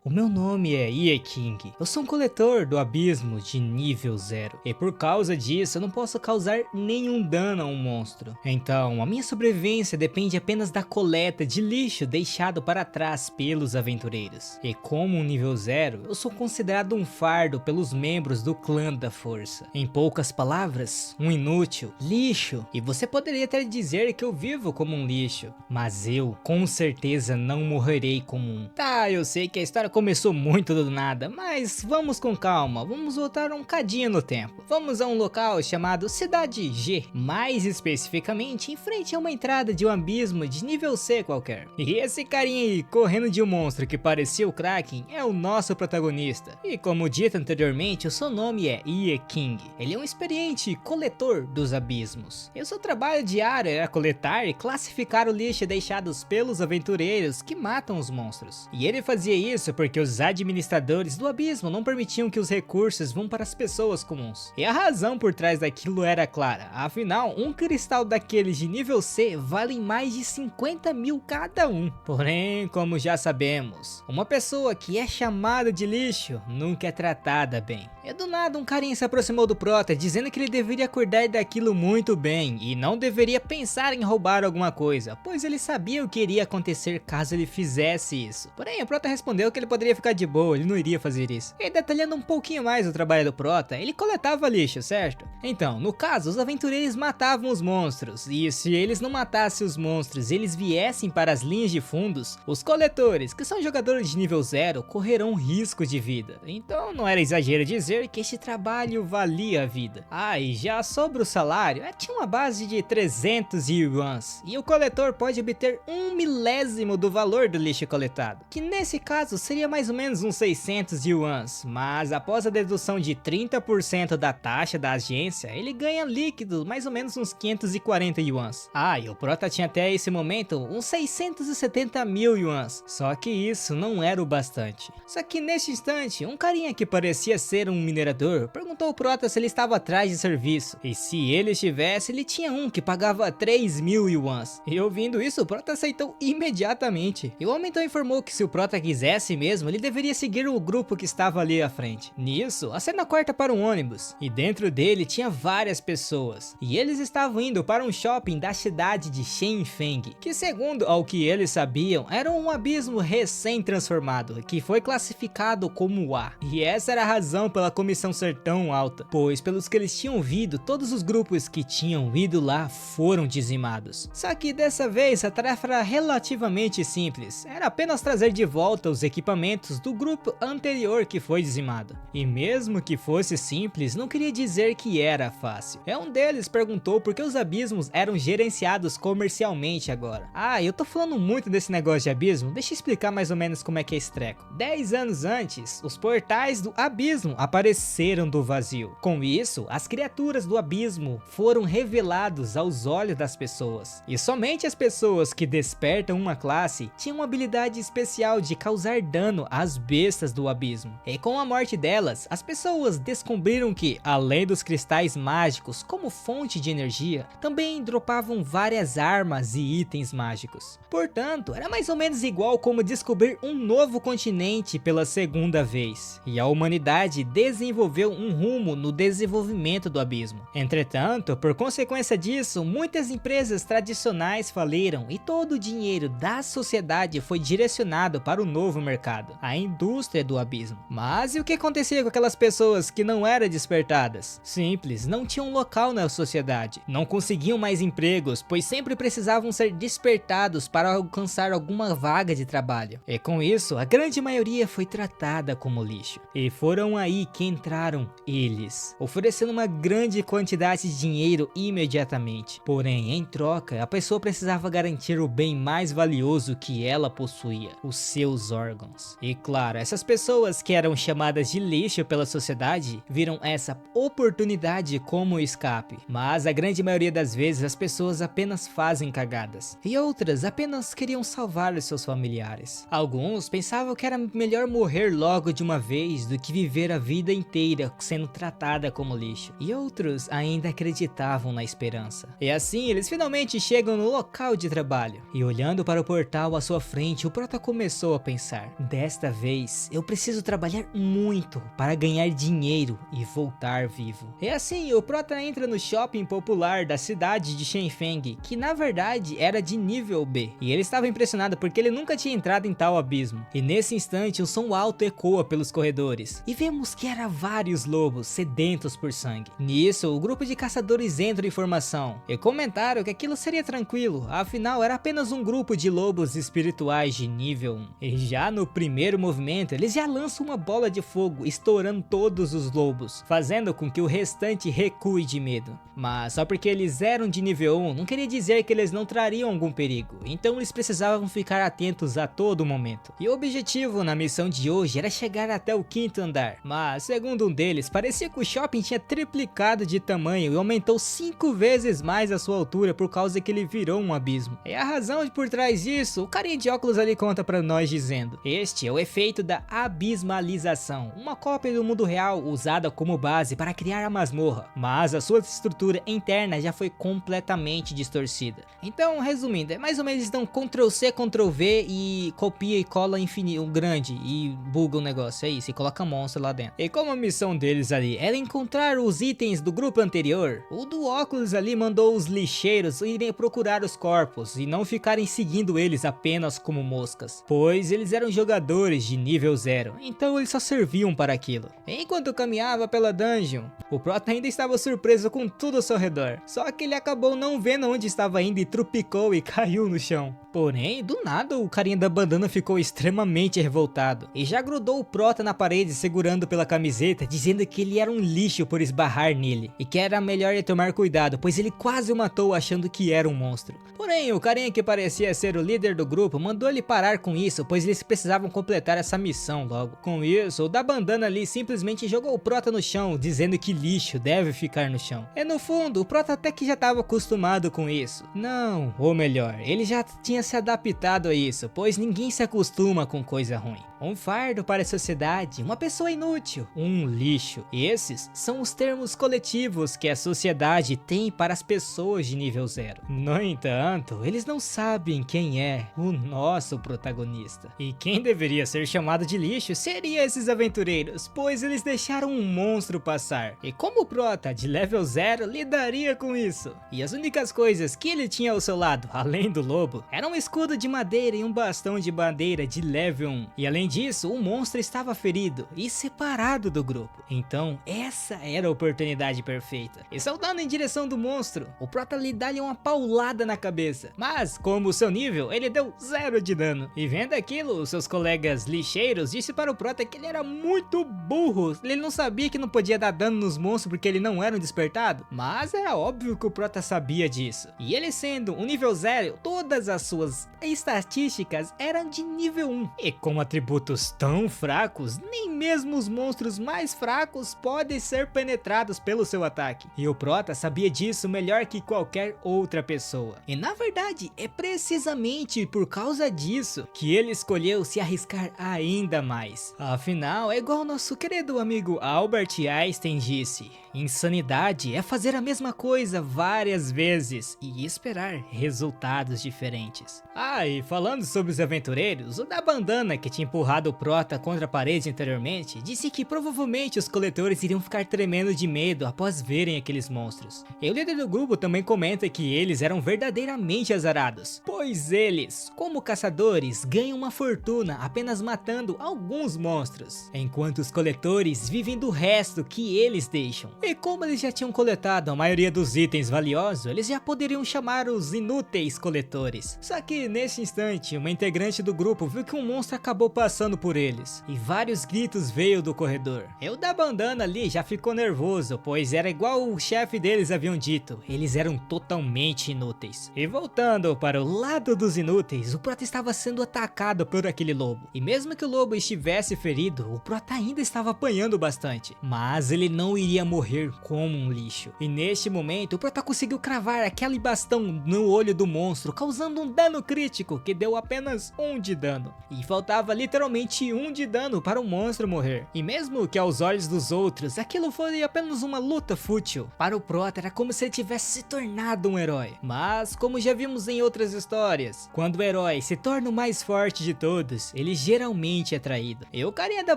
O meu nome é Ie King, eu sou um coletor do abismo de nível 0, e por causa disso eu não posso causar nenhum dano a um monstro. Então a minha sobrevivência depende apenas da coleta de lixo deixado para trás pelos aventureiros. E como um nível 0, eu sou considerado um fardo pelos membros do clã da força. Em poucas palavras, um inútil, lixo, e você poderia até dizer que eu vivo como um lixo, mas eu com certeza não morrerei como um. Tá, eu sei que a história começou muito do nada, mas vamos com calma, vamos voltar um cadinho no tempo. Vamos a um local chamado Cidade G, mais especificamente em frente a uma entrada de um abismo de nível C qualquer. E esse carinha aí, correndo de um monstro que parecia o Kraken, é o nosso protagonista. E como dito anteriormente, o seu nome é Ie King. Ele é um experiente coletor dos abismos. E o seu trabalho diário era coletar e classificar o lixo deixados pelos aventureiros que matam os monstros. E ele fazia isso porque os administradores do abismo não permitiam que os recursos vão para as pessoas comuns. E a razão por trás daquilo era clara, afinal, um cristal daqueles de nível C vale mais de 50 mil cada um. Porém, como já sabemos, uma pessoa que é chamada de lixo nunca é tratada bem. E do nada um carinha se aproximou do Prota dizendo que ele deveria cuidar daquilo muito bem e não deveria pensar em roubar alguma coisa, pois ele sabia o que iria acontecer caso ele fizesse isso. Porém, o Prota respondeu que ele poderia ficar de boa, ele não iria fazer isso. E detalhando um pouquinho mais o trabalho do Prota, ele coletava lixo, certo? Então, no caso, os aventureiros matavam os monstros, e se eles não matassem os monstros e eles viessem para as linhas de fundos, os coletores, que são jogadores de nível 0, correrão risco de vida. Então não era exagero dizer que este trabalho valia a vida. Ah, e já sobre o salário, tinha uma base de 300 yuans, e o coletor pode obter 1/1000 do valor do lixo coletado, que nesse caso seria mais ou menos uns 600 yuans, mas após a dedução de 30% da taxa da agência, ele ganha líquido mais ou menos uns 540 yuans. Ah, e o Prota tinha até esse momento uns 670 mil yuans, só que isso não era o bastante. Só que neste instante, um carinha que parecia ser um minerador perguntou ao Prota se ele estava atrás de serviço, e se ele estivesse, ele tinha um que pagava 3.000 yuans. E ouvindo isso, o Prota aceitou imediatamente, e o homem então informou que se o Prota quisesse mesmo, ele deveria seguir o grupo que estava ali à frente. Nisso, a cena corta para um ônibus, e dentro dele tinha várias pessoas, e eles estavam indo para um shopping da cidade de Shenfeng, que segundo ao que eles sabiam, era um abismo recém-transformado, que foi classificado como A. E essa era a razão pela comissão ser tão alta, pois pelos que eles tinham visto, todos os grupos que tinham ido lá foram dizimados. Só que dessa vez a tarefa era relativamente simples, era apenas trazer de volta os equipamentos do grupo anterior que foi dizimado. E mesmo que fosse simples, não queria dizer que era fácil. Um deles perguntou por que os abismos eram gerenciados comercialmente agora. Ah, eu tô falando muito desse negócio de abismo, deixa eu explicar mais ou menos como é que é esse treco. 10 anos antes, os portais do abismo apareceram do vazio. Com isso, as criaturas do abismo foram revelados aos olhos das pessoas. E somente as pessoas que despertam uma classe tinham uma habilidade especial de causar dano às bestas do abismo. E com a morte delas, as pessoas descobriram que, além dos cristais mágicos como fonte de energia, também dropavam várias armas e itens mágicos. Portanto, era mais ou menos igual como descobrir um novo continente pela segunda vez. E a humanidade desenvolveu um rumo no desenvolvimento do abismo. Entretanto, por consequência disso, muitas empresas tradicionais faliram e todo o dinheiro da sociedade foi direcionado para o novo mercado, a indústria do abismo. Mas e o que acontecia com aquelas pessoas que não eram despertadas? Simples, não tinham local na sociedade, não conseguiam mais empregos, pois sempre precisavam ser despertados para alcançar alguma vaga de trabalho. E com isso, a grande maioria foi tratada como lixo. E foram aí que entraram eles, oferecendo uma grande quantidade de dinheiro imediatamente. Porém, em troca, a pessoa precisava garantir o bem mais valioso que ela possuía, os seus órgãos. E claro, essas pessoas que eram chamadas de lixo pela sociedade, viram essa oportunidade como escape. Mas a grande maioria das vezes as pessoas apenas fazem cagadas, e outras apenas queriam salvar os seus familiares. Alguns pensavam que era melhor morrer logo de uma vez do que viver a vida inteira sendo tratada como lixo, e outros ainda acreditavam na esperança. E assim eles finalmente chegam no local de trabalho, e olhando para o portal à sua frente, o Prota começou a pensar: desta vez eu preciso trabalhar muito para ganhar dinheiro e voltar vivo. E assim, o prota entra no shopping popular da cidade de Shenfeng, que na verdade era de nível B. E ele estava impressionado porque ele nunca tinha entrado em tal abismo. E nesse instante um som alto ecoa pelos corredores. E vemos que era vários lobos sedentos por sangue. Nisso, o grupo de caçadores entra em formação. E comentaram que aquilo seria tranquilo, afinal era apenas um grupo de lobos espirituais de nível 1. E já no primeiro movimento, eles já lançam uma bola de fogo, estourando todos os lobos, fazendo com que o restante recue de medo. Mas só porque eles eram de nível 1, não queria dizer que eles não trariam algum perigo, então eles precisavam ficar atentos a todo momento. E o objetivo na missão de hoje era chegar até o 5º andar, mas segundo um deles, parecia que o shopping tinha triplicado de tamanho e aumentou 5 vezes mais a sua altura por causa que ele virou um abismo. E a razão por trás disso, o carinha de óculos ali conta pra nós dizendo: este é o efeito da abismalização, uma cópia do mundo real usada como base para criar a masmorra, mas a sua estrutura interna já foi completamente distorcida. Então, resumindo, é mais ou menos um Ctrl+C, Ctrl+V e copia e cola infinito, grande e buga o negócio, é isso, e coloca monstro lá dentro. E como a missão deles ali era encontrar os itens do grupo anterior, o do óculos ali mandou os lixeiros irem procurar os corpos e não ficarem seguindo eles apenas como moscas, pois eles eram jogadores de nível 0, então eles só serviam para aquilo. Enquanto caminhava pela dungeon, o prota ainda estava surpreso com tudo ao seu redor, só que ele acabou não vendo onde estava indo e trupicou e caiu no chão. Porém, do nada o carinha da bandana ficou extremamente revoltado e já grudou o prota na parede segurando pela camiseta, dizendo que ele era um lixo por esbarrar nele e que era melhor ele tomar cuidado, pois ele quase o matou achando que era um monstro. Porém, o carinha que parecia ser o líder do grupo mandou ele parar com isso, pois eles precisavam completar essa missão logo. Com isso, o da bandana ali simplesmente jogou o prota no chão, dizendo que lixo deve ficar no chão. E no fundo, o prota até que já estava acostumado com isso. Não, ou melhor, ele já tinha se adaptado a isso, pois ninguém se acostuma com coisa ruim. Um fardo para a sociedade, uma pessoa inútil, um lixo. E esses são os termos coletivos que a sociedade tem para as pessoas de nível 0. No entanto, eles não sabem quem é o nosso protagonista. E quem deveria ser chamado de lixo seria esses aventureiros, pois eles deixaram um monstro passar. E como o prota de level 0 lidaria com isso? E as únicas coisas que ele tinha ao seu lado, além do lobo, eram um escudo de madeira e um bastão de madeira de level 1. E além disso, o monstro estava ferido e separado do grupo. Então, essa era a oportunidade perfeita. E saltando em direção do monstro, o prota lhe dá-lhe uma paulada na cabeça. Mas, como o seu nível, ele deu 0 de dano. E vendo aquilo, os seus colegas lixeiros disse para o prota que ele era muito burro. Ele não sabia que não podia dar dano nos monstros porque ele não era um despertado. Mas era óbvio que o prota sabia disso. E ele sendo um nível 0, todas as suas estatísticas eram de nível 1. E com atributos tão fracos, nem mesmo os monstros mais fracos podem ser penetrados pelo seu ataque. E o prota sabia disso melhor que qualquer outra pessoa. E na verdade, é precisamente por causa disso que ele escolheu se arriscar ainda mais. Afinal, é igual nosso querido amigo Albert Einstein disse: insanidade é fazer a mesma coisa várias vezes e esperar resultados diferentes. Ah, e falando sobre os aventureiros, o da bandana que tinha empurrado o prota contra a parede anteriormente disse que provavelmente os coletores iriam ficar tremendo de medo após verem aqueles monstros. E o líder do grupo também comenta que eles eram verdadeiramente azarados, pois eles, como caçadores, ganham uma fortuna apenas matando alguns monstros, enquanto os coletores vivem do resto que eles deixam. E como eles já tinham coletado a maioria dos itens valiosos, eles já poderiam chamar os inúteis coletores. Só que nesse instante, uma integrante do grupo viu que um monstro acabou passando por eles, e vários gritos veio do corredor. E o da bandana ali já ficou nervoso, pois era igual o chefe deles haviam dito, eles eram totalmente inúteis. E voltando para o lado dos inúteis, o prota estava sendo atacado por aquele lobo. E mesmo que o lobo estivesse ferido, o prota ainda estava apanhando bastante. Mas ele não iria morrer como um lixo. E neste momento, o prota conseguiu cravar aquele bastão no olho do monstro, causando um dano crítico que deu apenas 1 de dano. E faltava literalmente literalmente 1 de dano para o monstro morrer. E mesmo que aos olhos dos outros aquilo foi apenas uma luta fútil, para o Prota era como se ele tivesse se tornado um herói. Mas como já vimos em outras histórias, quando o herói se torna o mais forte de todos, ele geralmente é traído. E o carinha da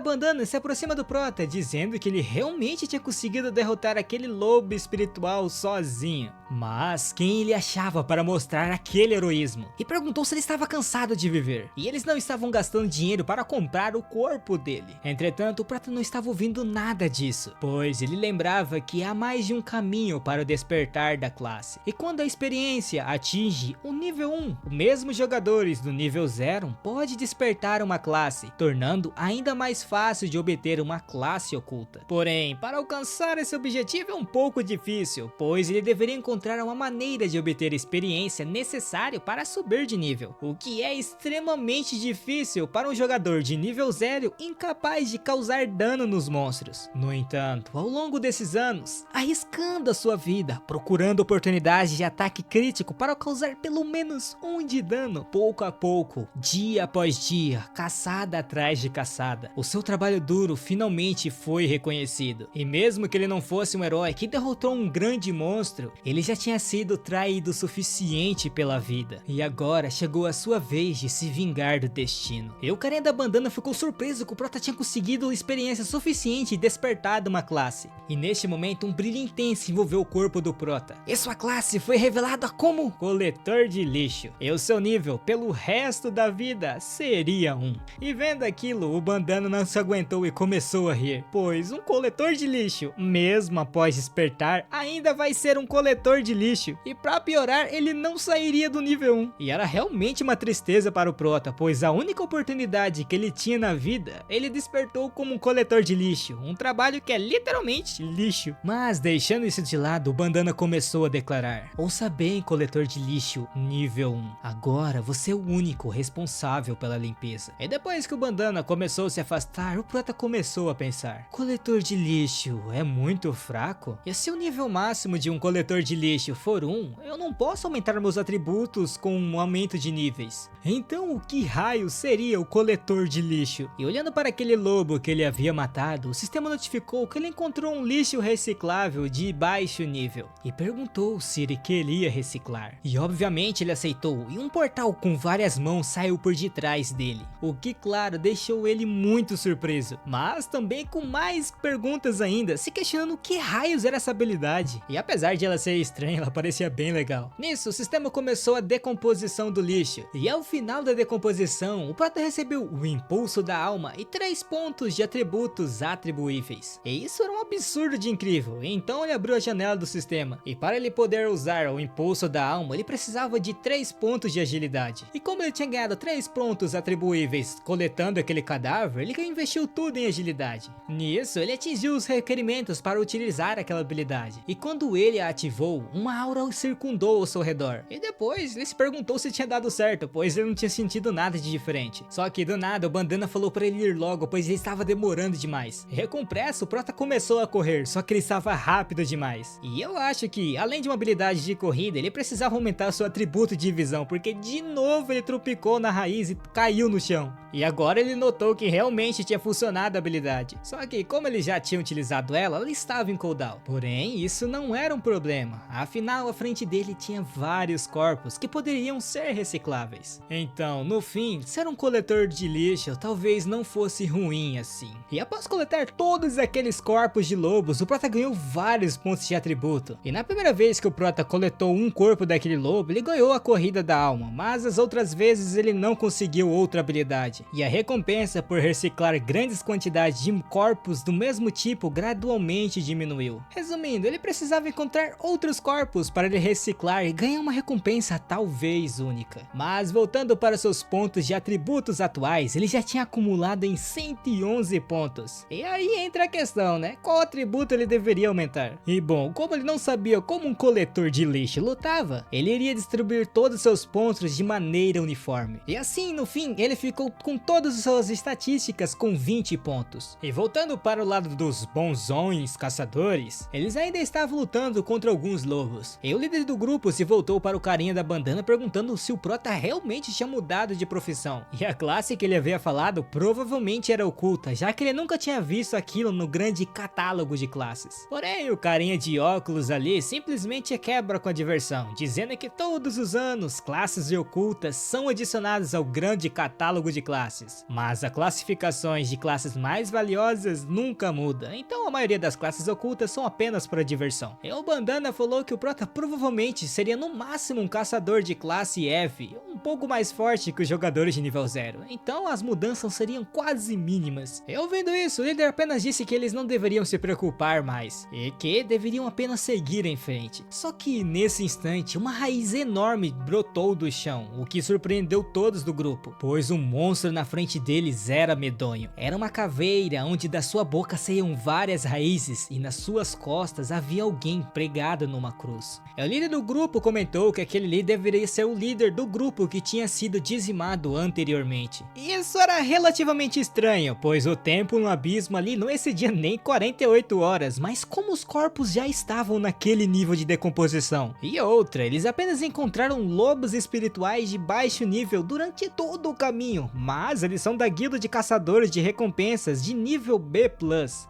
bandana se aproxima do Prota, dizendo que ele realmente tinha conseguido derrotar aquele lobo espiritual sozinho. Mas quem ele achava para mostrar aquele heroísmo? E perguntou se ele estava cansado de viver. E eles não estavam gastando dinheiro para comprar o corpo dele. Entretanto, o Prota não estava ouvindo nada disso, pois ele lembrava que há mais de um caminho para o despertar da classe. E quando a experiência atinge o nível 1, os mesmos jogadores do nível 0 pode despertar uma classe, tornando ainda mais fácil de obter uma classe oculta. Porém, para alcançar esse objetivo é um pouco difícil, pois ele deveria encontrar uma maneira de obter a experiência necessária para subir de nível, o que é extremamente difícil para um jogador de nível 0 incapaz de causar dano nos monstros. No entanto, ao longo desses anos, arriscando a sua vida, procurando oportunidades de ataque crítico para causar pelo menos 1 de dano, pouco a pouco, dia após dia, caçada atrás de caçada, o seu trabalho duro finalmente foi reconhecido. E mesmo que ele não fosse um herói que derrotou um grande monstro, ele já tinha sido traído o suficiente pela vida. E agora chegou a sua vez de se vingar do destino. E o carinha da bandana ficou surpreso que o Prota tinha conseguido experiência suficiente e despertado uma classe. E neste momento um brilho intenso envolveu o corpo do Prota. E sua classe foi revelada como Coletor de Lixo. E o seu nível pelo resto da vida seria 1. E vendo aquilo, o bandana não se aguentou e começou a rir, pois um coletor de lixo, mesmo após despertar, ainda vai ser um coletor de lixo. E pra piorar, ele não sairia do nível 1. E era realmente uma tristeza para o Prota, pois a única oportunidade que ele tinha na vida, ele despertou como um coletor de lixo, um trabalho que é literalmente lixo. Mas deixando isso de lado, o bandana começou a declarar: ouça bem, coletor de lixo nível 1, agora você é o único responsável pela limpeza. E depois que o bandana começou a se afastar, o Prota começou a pensar: coletor de lixo é muito fraco? E se o nível máximo de um coletor de lixo for 1, eu não posso aumentar meus atributos com um aumento de níveis. Então o que raio seria o coletor de lixo? E olhando para aquele lobo que ele havia matado, o sistema notificou que ele encontrou um lixo reciclável de baixo nível e perguntou se ele queria reciclar. E obviamente ele aceitou, e um portal com várias mãos saiu por detrás dele, o que claro deixou ele muito surpreso, mas também com mais perguntas ainda, se questionando o que raios era essa habilidade. E apesar de ela ser estranha, ela parecia bem legal. Nisso, o sistema começou a decomposição do lixo, e ao final da decomposição, o Prota recebeu o impulso da alma e 3 pontos de atributos atribuíveis. E isso era um absurdo de incrível, então ele abriu a janela do sistema, e para ele poder usar o impulso da alma, ele precisava de 3 pontos de agilidade. E como ele tinha ganhado 3 pontos atribuíveis coletando aquele cadáver, ele investiu tudo em agilidade. Nisso, ele atingiu os requerimentos para utilizar aquela habilidade, e quando ele a ativou, uma aura o circundou ao seu redor. E depois, ele se perguntou se tinha dado certo, pois ele não tinha sentido nada de diferente. Só que do nada, o bandana falou para ele ir logo, pois ele estava demorando demais. E com pressa, o Prota começou a correr, só que ele estava rápido demais. E eu acho que, além de uma habilidade de corrida, ele precisava aumentar seu atributo de visão, porque de novo ele tropicou na raiz e caiu no chão. E agora ele notou que realmente tinha funcionado a habilidade. Só que como ele já tinha utilizado ela, ela estava em cooldown. Porém, isso não era um problema. Afinal, à frente dele tinha vários corpos que poderiam ser recicláveis. Então, no fim, ser um coletor de lixo talvez não fosse ruim assim. E após coletar todos aqueles corpos de lobos, o Prota ganhou vários pontos de atributo. E na primeira vez que o Prota coletou um corpo daquele lobo, ele ganhou a corrida da alma. Mas as outras vezes ele não conseguiu outra habilidade. E a recompensa por reciclar grandes quantidades de corpos do mesmo tipo gradualmente diminuiu. Resumindo, ele precisava encontrar outros corpos para ele reciclar e ganhar uma recompensa talvez única. Mas voltando para seus pontos de atributos atuais, ele já tinha acumulado em 111 pontos. E aí entra a questão, né? Qual atributo ele deveria aumentar? E bom, como ele não sabia como um coletor de lixo lutava, ele iria distribuir todos os seus pontos de maneira uniforme. E assim, no fim, ele ficou com todas as suas estatísticas com 20 pontos. E voltando para o lado dos bonzões caçadores, eles ainda estavam lutando contra alguns lobos. E o líder do grupo se voltou para o carinha da bandana perguntando se o Prota realmente tinha mudado de profissão. E a classe que ele havia falado provavelmente era oculta, já que ele nunca tinha visto aquilo no grande catálogo de classes. Porém, o carinha de óculos ali simplesmente quebra com a diversão, dizendo que todos os anos classes ocultas são adicionadas ao grande catálogo de classes. Mas as classificações de classes mais valiosas nunca muda, então a maioria das classes ocultas são apenas para diversão. E o bandana falou que o Prota provavelmente seria no máximo um caçador de classe F, um pouco mais forte que os jogadores de nível 0, então as mudanças seriam quase mínimas. E ouvindo isso, o líder apenas disse que eles não deveriam se preocupar mais, e que deveriam apenas seguir em frente. Só que nesse instante, uma raiz enorme brotou do chão, o que surpreendeu todos do grupo, pois o monstro na frente deles era medonho. Era uma caveira onde da sua boca saíam várias raízes e nas suas costas havia alguém pregado numa cruz. O líder do grupo comentou que aquele ali deveria ser o líder do grupo que tinha sido dizimado anteriormente. E isso era relativamente estranho, pois o tempo no abismo ali não excedia nem 48 horas, mas como os corpos já estavam naquele nível de decomposição. E outra, eles apenas encontraram lobos espirituais de baixo nível durante todo o caminho, mas eles são da guilda de caçadores de recompensas de nível B+,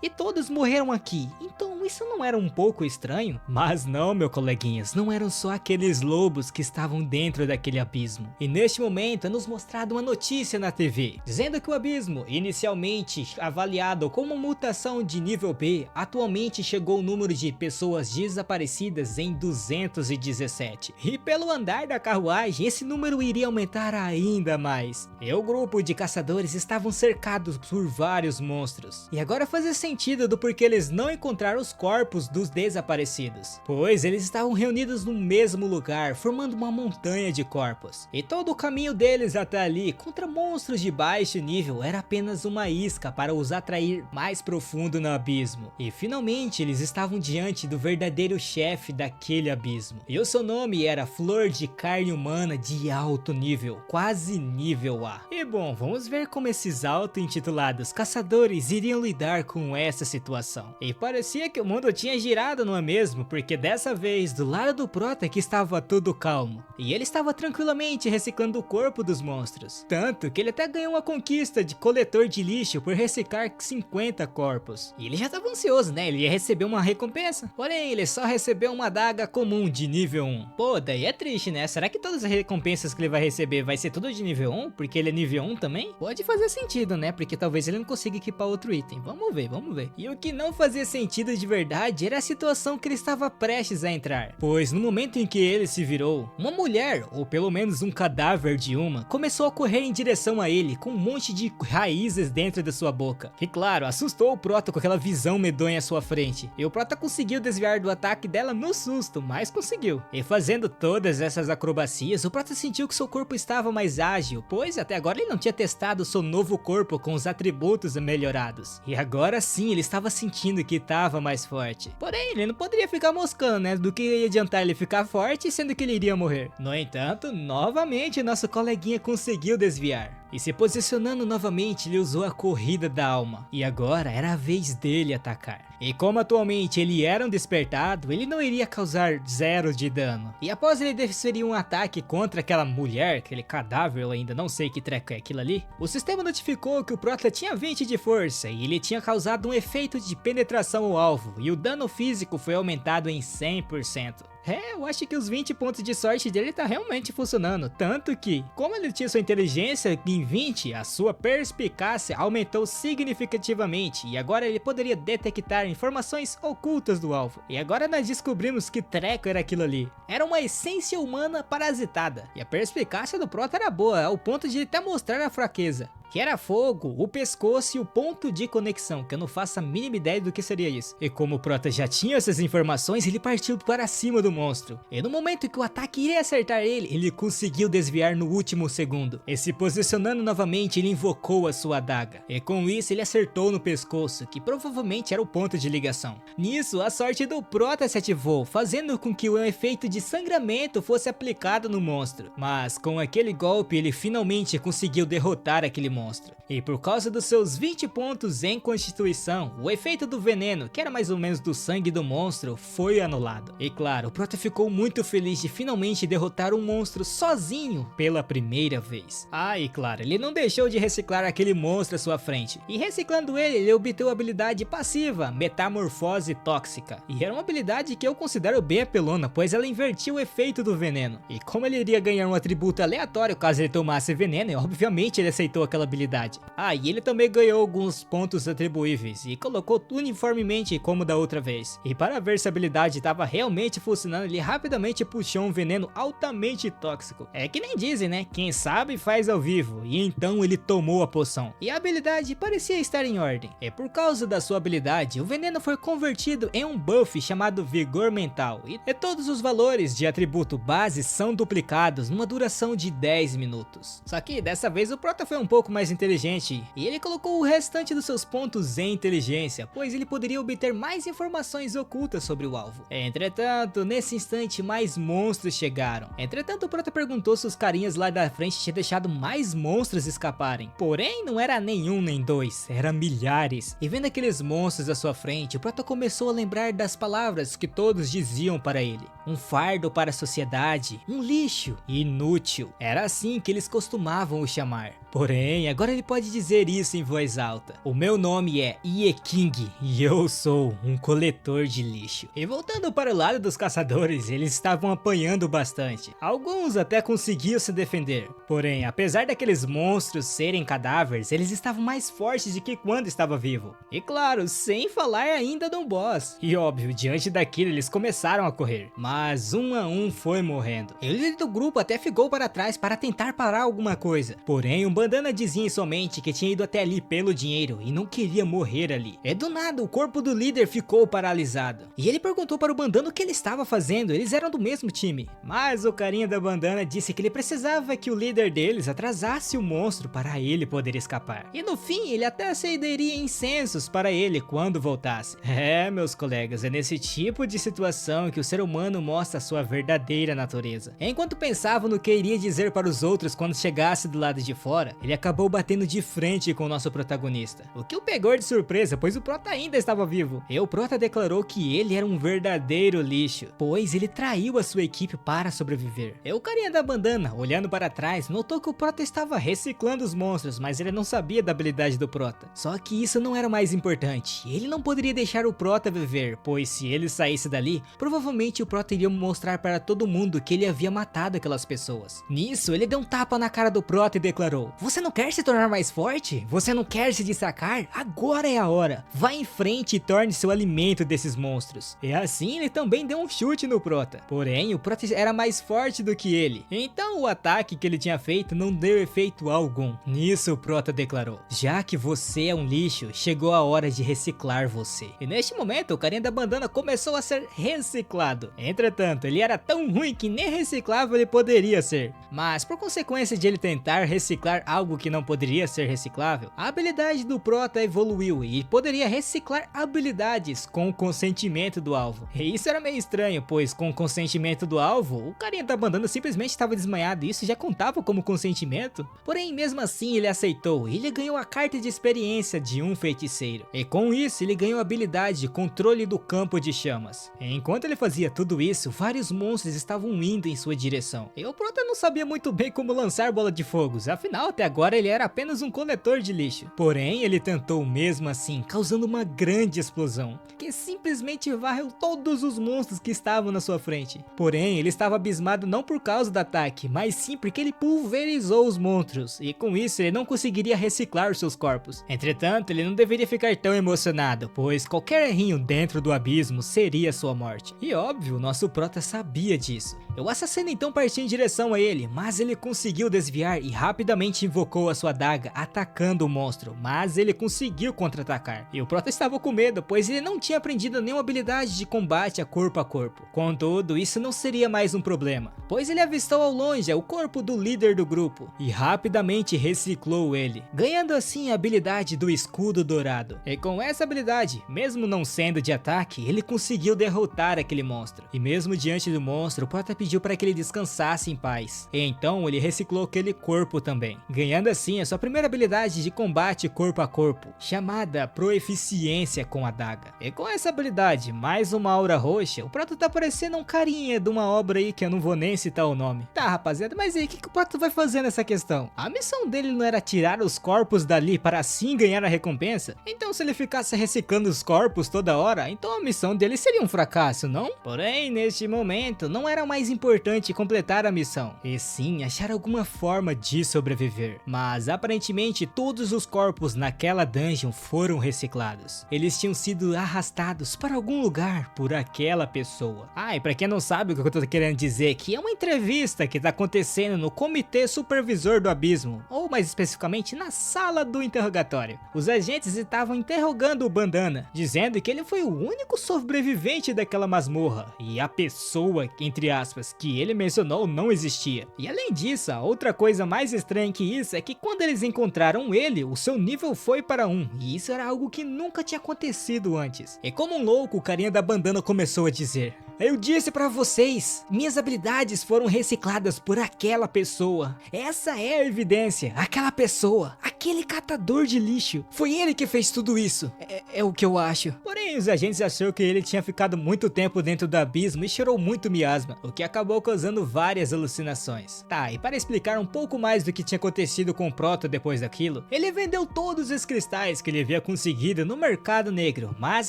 e todos morreram aqui, então isso não era um pouco estranho? Mas não, meu coleguinhas, não eram só aqueles lobos que estavam dentro daquele abismo. E neste momento é nos mostrado uma notícia na TV, dizendo que o abismo, inicialmente avaliado como mutação de nível B, atualmente chegou ao número de pessoas desaparecidas em 217. E pelo andar da carruagem, esse número iria aumentar ainda mais. E o grupo de caçadores estavam cercados por vários monstros. E agora fazia sentido do porquê eles não encontraram os corpos dos desaparecidos, pois eles estavam reunidos no mesmo lugar, formando uma montanha de corpos. E todo o caminho deles até ali, contra monstros de baixo nível, era apenas uma isca para os atrair mais profundo no abismo. E finalmente eles estavam diante do verdadeiro chefe daquele abismo. E o seu nome era Flor de Carne Humana de alto nível, quase nível A. E bom, vamos ver como esses auto-intitulados caçadores iriam lidar com essa situação. E parecia que o mundo tinha girado, não é mesmo? Porque dessa vez, do lado do Prota que estava tudo calmo. E ele estava tranquilamente reciclando o corpo dos monstros. Tanto que ele até ganhou uma conquista de coletor de lixo por reciclar 50 corpos. E ele já estava ansioso, né? Ele ia receber uma recompensa. Porém, ele só recebeu uma adaga comum de nível 1. Pô, daí é triste, né? Será que todas as recompensas que ele vai receber vai ser tudo de nível 1? Porque ele é nível 1 também? Pode fazer sentido, né? Porque talvez ele não consiga equipar outro item. Vamos ver, vamos ver. E o que não fazia sentido de verdade era a situação que ele estava prestes a entrar. Pois no momento em que ele se virou, uma mulher, ou pelo menos um cadáver de uma, começou a correr em direção a ele com um monte de raízes dentro da sua boca. E claro, assustou o Prota com aquela visão medonha à sua frente. E o Prota conseguiu desviar do ataque dela no susto, mas conseguiu. E fazendo todas essas acrobacias, o Prota sentiu que seu corpo estava mais ágil, pois até agora ele não tinha testado seu novo corpo com os atributos melhorados. E agora sim, ele estava sentindo que estava mais forte. Porém, ele não poderia ficar moscando, né? Do que ia adiantar ele ficar forte, sendo que ele iria morrer. No entanto, novamente nosso coleguinha conseguiu desviar. E se posicionando novamente, ele usou a corrida da alma. E agora era a vez dele atacar. E como atualmente ele era um despertado, ele não iria causar 0 de dano. E após ele desferir um ataque contra aquela mulher, aquele cadáver, eu ainda não sei que treco é aquilo ali, o sistema notificou que o Prota tinha 20 de força e ele tinha causado um efeito de penetração ao alvo. E o dano físico foi aumentado em 100%. Eu acho que os 20 pontos de sorte dele tá realmente funcionando, tanto que, como ele tinha sua inteligência em 20, a sua perspicácia aumentou significativamente e agora ele poderia detectar informações ocultas do alvo. E agora nós descobrimos que treco era aquilo ali. Era uma essência humana parasitada, e a perspicácia do Prota era boa, ao ponto de ele até mostrar a fraqueza, que era fogo, o pescoço e o ponto de conexão, que eu não faço a mínima ideia do que seria isso. E como o Prota já tinha essas informações, ele partiu para cima do monstro. E no momento que o ataque iria acertar ele, ele conseguiu desviar no último segundo. E se posicionando novamente, ele invocou a sua adaga. E com isso, ele acertou no pescoço, que provavelmente era o ponto de ligação. Nisso, a sorte do Prota se ativou, fazendo com que o efeito de sangramento fosse aplicado no monstro. Mas com aquele golpe, ele finalmente conseguiu derrotar aquele monstro. monstro. E por causa dos seus 20 pontos em constituição, o efeito do veneno, que era mais ou menos do sangue do monstro, foi anulado. E claro, o Prota ficou muito feliz de finalmente derrotar um monstro sozinho pela primeira vez. Ah, e claro, ele não deixou de reciclar aquele monstro à sua frente. E reciclando ele obteve a habilidade passiva, Metamorfose Tóxica. E era uma habilidade que eu considero bem apelona, pois ela invertia o efeito do veneno. E como ele iria ganhar um atributo aleatório caso ele tomasse veneno, obviamente ele aceitou aquela habilidade. Ah, e ele também ganhou alguns pontos atribuíveis e colocou uniformemente como da outra vez. E para ver se a habilidade estava realmente funcionando, ele rapidamente puxou um veneno altamente tóxico. É que nem dizem, né? Quem sabe faz ao vivo. E então ele tomou a poção. E a habilidade parecia estar em ordem. E por causa da sua habilidade, o veneno foi convertido em um buff chamado Vigor Mental. E todos os valores de atributo base são duplicados numa duração de 10 minutos. Só que dessa vez o Prota foi um pouco mais inteligente e ele colocou o restante dos seus pontos em inteligência, pois ele poderia obter mais informações ocultas sobre o alvo. Entretanto, nesse instante mais monstros chegaram. Entretanto, o Prota perguntou se os carinhas lá da frente tinham deixado mais monstros escaparem. Porém, não era nenhum nem dois, eram milhares. E vendo aqueles monstros à sua frente, o Prota começou a lembrar das palavras que todos diziam para ele. Um fardo para a sociedade, um lixo, inútil. Era assim que eles costumavam o chamar. Porém, agora ele pode dizer isso em voz alta. O meu nome é Ie King e eu sou um coletor de lixo. E voltando para o lado dos caçadores, eles estavam apanhando bastante. Alguns até conseguiam se defender. Porém, apesar daqueles monstros serem cadáveres, eles estavam mais fortes do que quando estava vivo. E claro, sem falar ainda do boss. E óbvio, diante daquilo eles começaram a correr. Mas um a um foi morrendo. E o líder do grupo até ficou para trás para tentar parar alguma coisa. Porém, um bandana dizia em sua mente que tinha ido até ali pelo dinheiro e não queria morrer ali. E do nada, o corpo do líder ficou paralisado. E ele perguntou para o bandana o que ele estava fazendo, eles eram do mesmo time. Mas o carinha da bandana disse que ele precisava que o líder deles atrasasse o monstro para ele poder escapar. E no fim, ele até aceidaria incensos para ele quando voltasse. É, meus colegas, é nesse tipo de situação que o ser humano mostra a sua verdadeira natureza. Enquanto pensava no que iria dizer para os outros quando chegasse do lado de fora, ele acabou batendo de frente com o nosso protagonista. O que o pegou de surpresa, pois o Prota ainda estava vivo. E o Prota declarou que ele era um verdadeiro lixo, pois ele traiu a sua equipe para sobreviver. E o carinha da bandana, olhando para trás, notou que o Prota estava reciclando os monstros, mas ele não sabia da habilidade do Prota. Só que isso não era o mais importante. Ele não poderia deixar o Prota viver, pois se ele saísse dali, provavelmente o Prota iria mostrar para todo mundo que ele havia matado aquelas pessoas. Nisso, ele deu um tapa na cara do Prota e declarou: "Você não quer se tornar mais forte? Você não quer se destacar? Agora é a hora. Vá em frente e torne seu alimento desses monstros." E assim ele também deu um chute no Prota. Porém, o Prota era mais forte do que ele. Então o ataque que ele tinha feito não deu efeito algum. Nisso o Prota declarou: "Já que você é um lixo, chegou a hora de reciclar você." E neste momento o carinha da bandana começou a ser reciclado. Entretanto, ele era tão ruim que nem reciclável ele poderia ser. Mas por consequência de ele tentar reciclar algo que não poderia ser reciclável, a habilidade do Prota evoluiu e poderia reciclar habilidades com o consentimento do alvo. E isso era meio estranho, pois com o consentimento do alvo, o carinha da bandana simplesmente estava desmaiado e isso já contava como consentimento. Porém, mesmo assim ele aceitou e ele ganhou a carta de experiência de um feiticeiro. E com isso ele ganhou a habilidade de controle do campo de chamas. E enquanto ele fazia tudo isso, vários monstros estavam indo em sua direção. E o Prota não sabia muito bem como lançar bola de fogos, afinal até agora ele era apenas um coletor de lixo. Porém, ele tentou mesmo assim, causando uma grande explosão, que simplesmente varreu todos os monstros que estavam na sua frente. Porém, ele estava abismado não por causa do ataque, mas sim porque ele pulverizou os monstros, e com isso ele não conseguiria reciclar os seus corpos. Entretanto, ele não deveria ficar tão emocionado, pois qualquer errinho dentro do abismo seria sua morte. E óbvio, nosso Prota sabia disso. O assassino então partiu em direção a ele, mas ele conseguiu desviar e rapidamente invocou a sua adaga, atacando o monstro, mas ele conseguiu contra-atacar. E o Prota estava com medo, pois ele não tinha aprendido nenhuma habilidade de combate a corpo. Contudo, isso não seria mais um problema, pois ele avistou ao longe o corpo do líder do grupo e rapidamente reciclou ele, ganhando assim a habilidade do escudo dourado. E com essa habilidade, mesmo não sendo de ataque, ele conseguiu derrotar aquele monstro. E mesmo diante do monstro, o Prota pediu para que ele descansasse em paz. E então ele reciclou aquele corpo também, ganhando assim a sua primeira habilidade de combate corpo a corpo, chamada Proeficiência com Adaga. E com essa habilidade, mais uma aura roxa, o Proto tá parecendo um carinha de uma obra aí que eu não vou nem citar o nome. Tá, rapaziada, mas aí, o que o Proto vai fazer nessa questão? A missão dele não era tirar os corpos dali para assim ganhar a recompensa? Então se ele ficasse reciclando os corpos toda hora, então a missão dele seria um fracasso, não? Porém, neste momento, não era mais importante completar a missão, e sim achar alguma forma de sobreviver. Mas aparentemente todos os corpos naquela dungeon foram reciclados. Eles tinham sido arrastados para algum lugar por aquela pessoa. Ah, e pra quem não sabe o que eu tô querendo dizer aqui, é uma entrevista que tá acontecendo no Comitê Supervisor do Abismo, ou mais especificamente na sala do interrogatório. Os agentes estavam interrogando o Bandana, dizendo que ele foi o único sobrevivente daquela masmorra, e a pessoa, entre aspas, que ele mencionou não existia. E além disso, a outra coisa mais estranha que isso é que quando eles encontraram ele, o seu nível foi para 1, e isso era algo que nunca tinha acontecido antes. E como um louco, o carinha da bandana começou a dizer: eu disse pra vocês, minhas habilidades foram recicladas por aquela pessoa. Essa é a evidência, aquela pessoa, aquele catador de lixo. Foi ele que fez tudo isso, é o que eu acho. Porém, os agentes acharam que ele tinha ficado muito tempo dentro do abismo e cheirou muito miasma, o que acabou causando várias alucinações. Tá, e para explicar um pouco mais do que tinha acontecido com o Proto depois daquilo, ele vendeu todos os cristais que ele havia conseguido no mercado negro, mas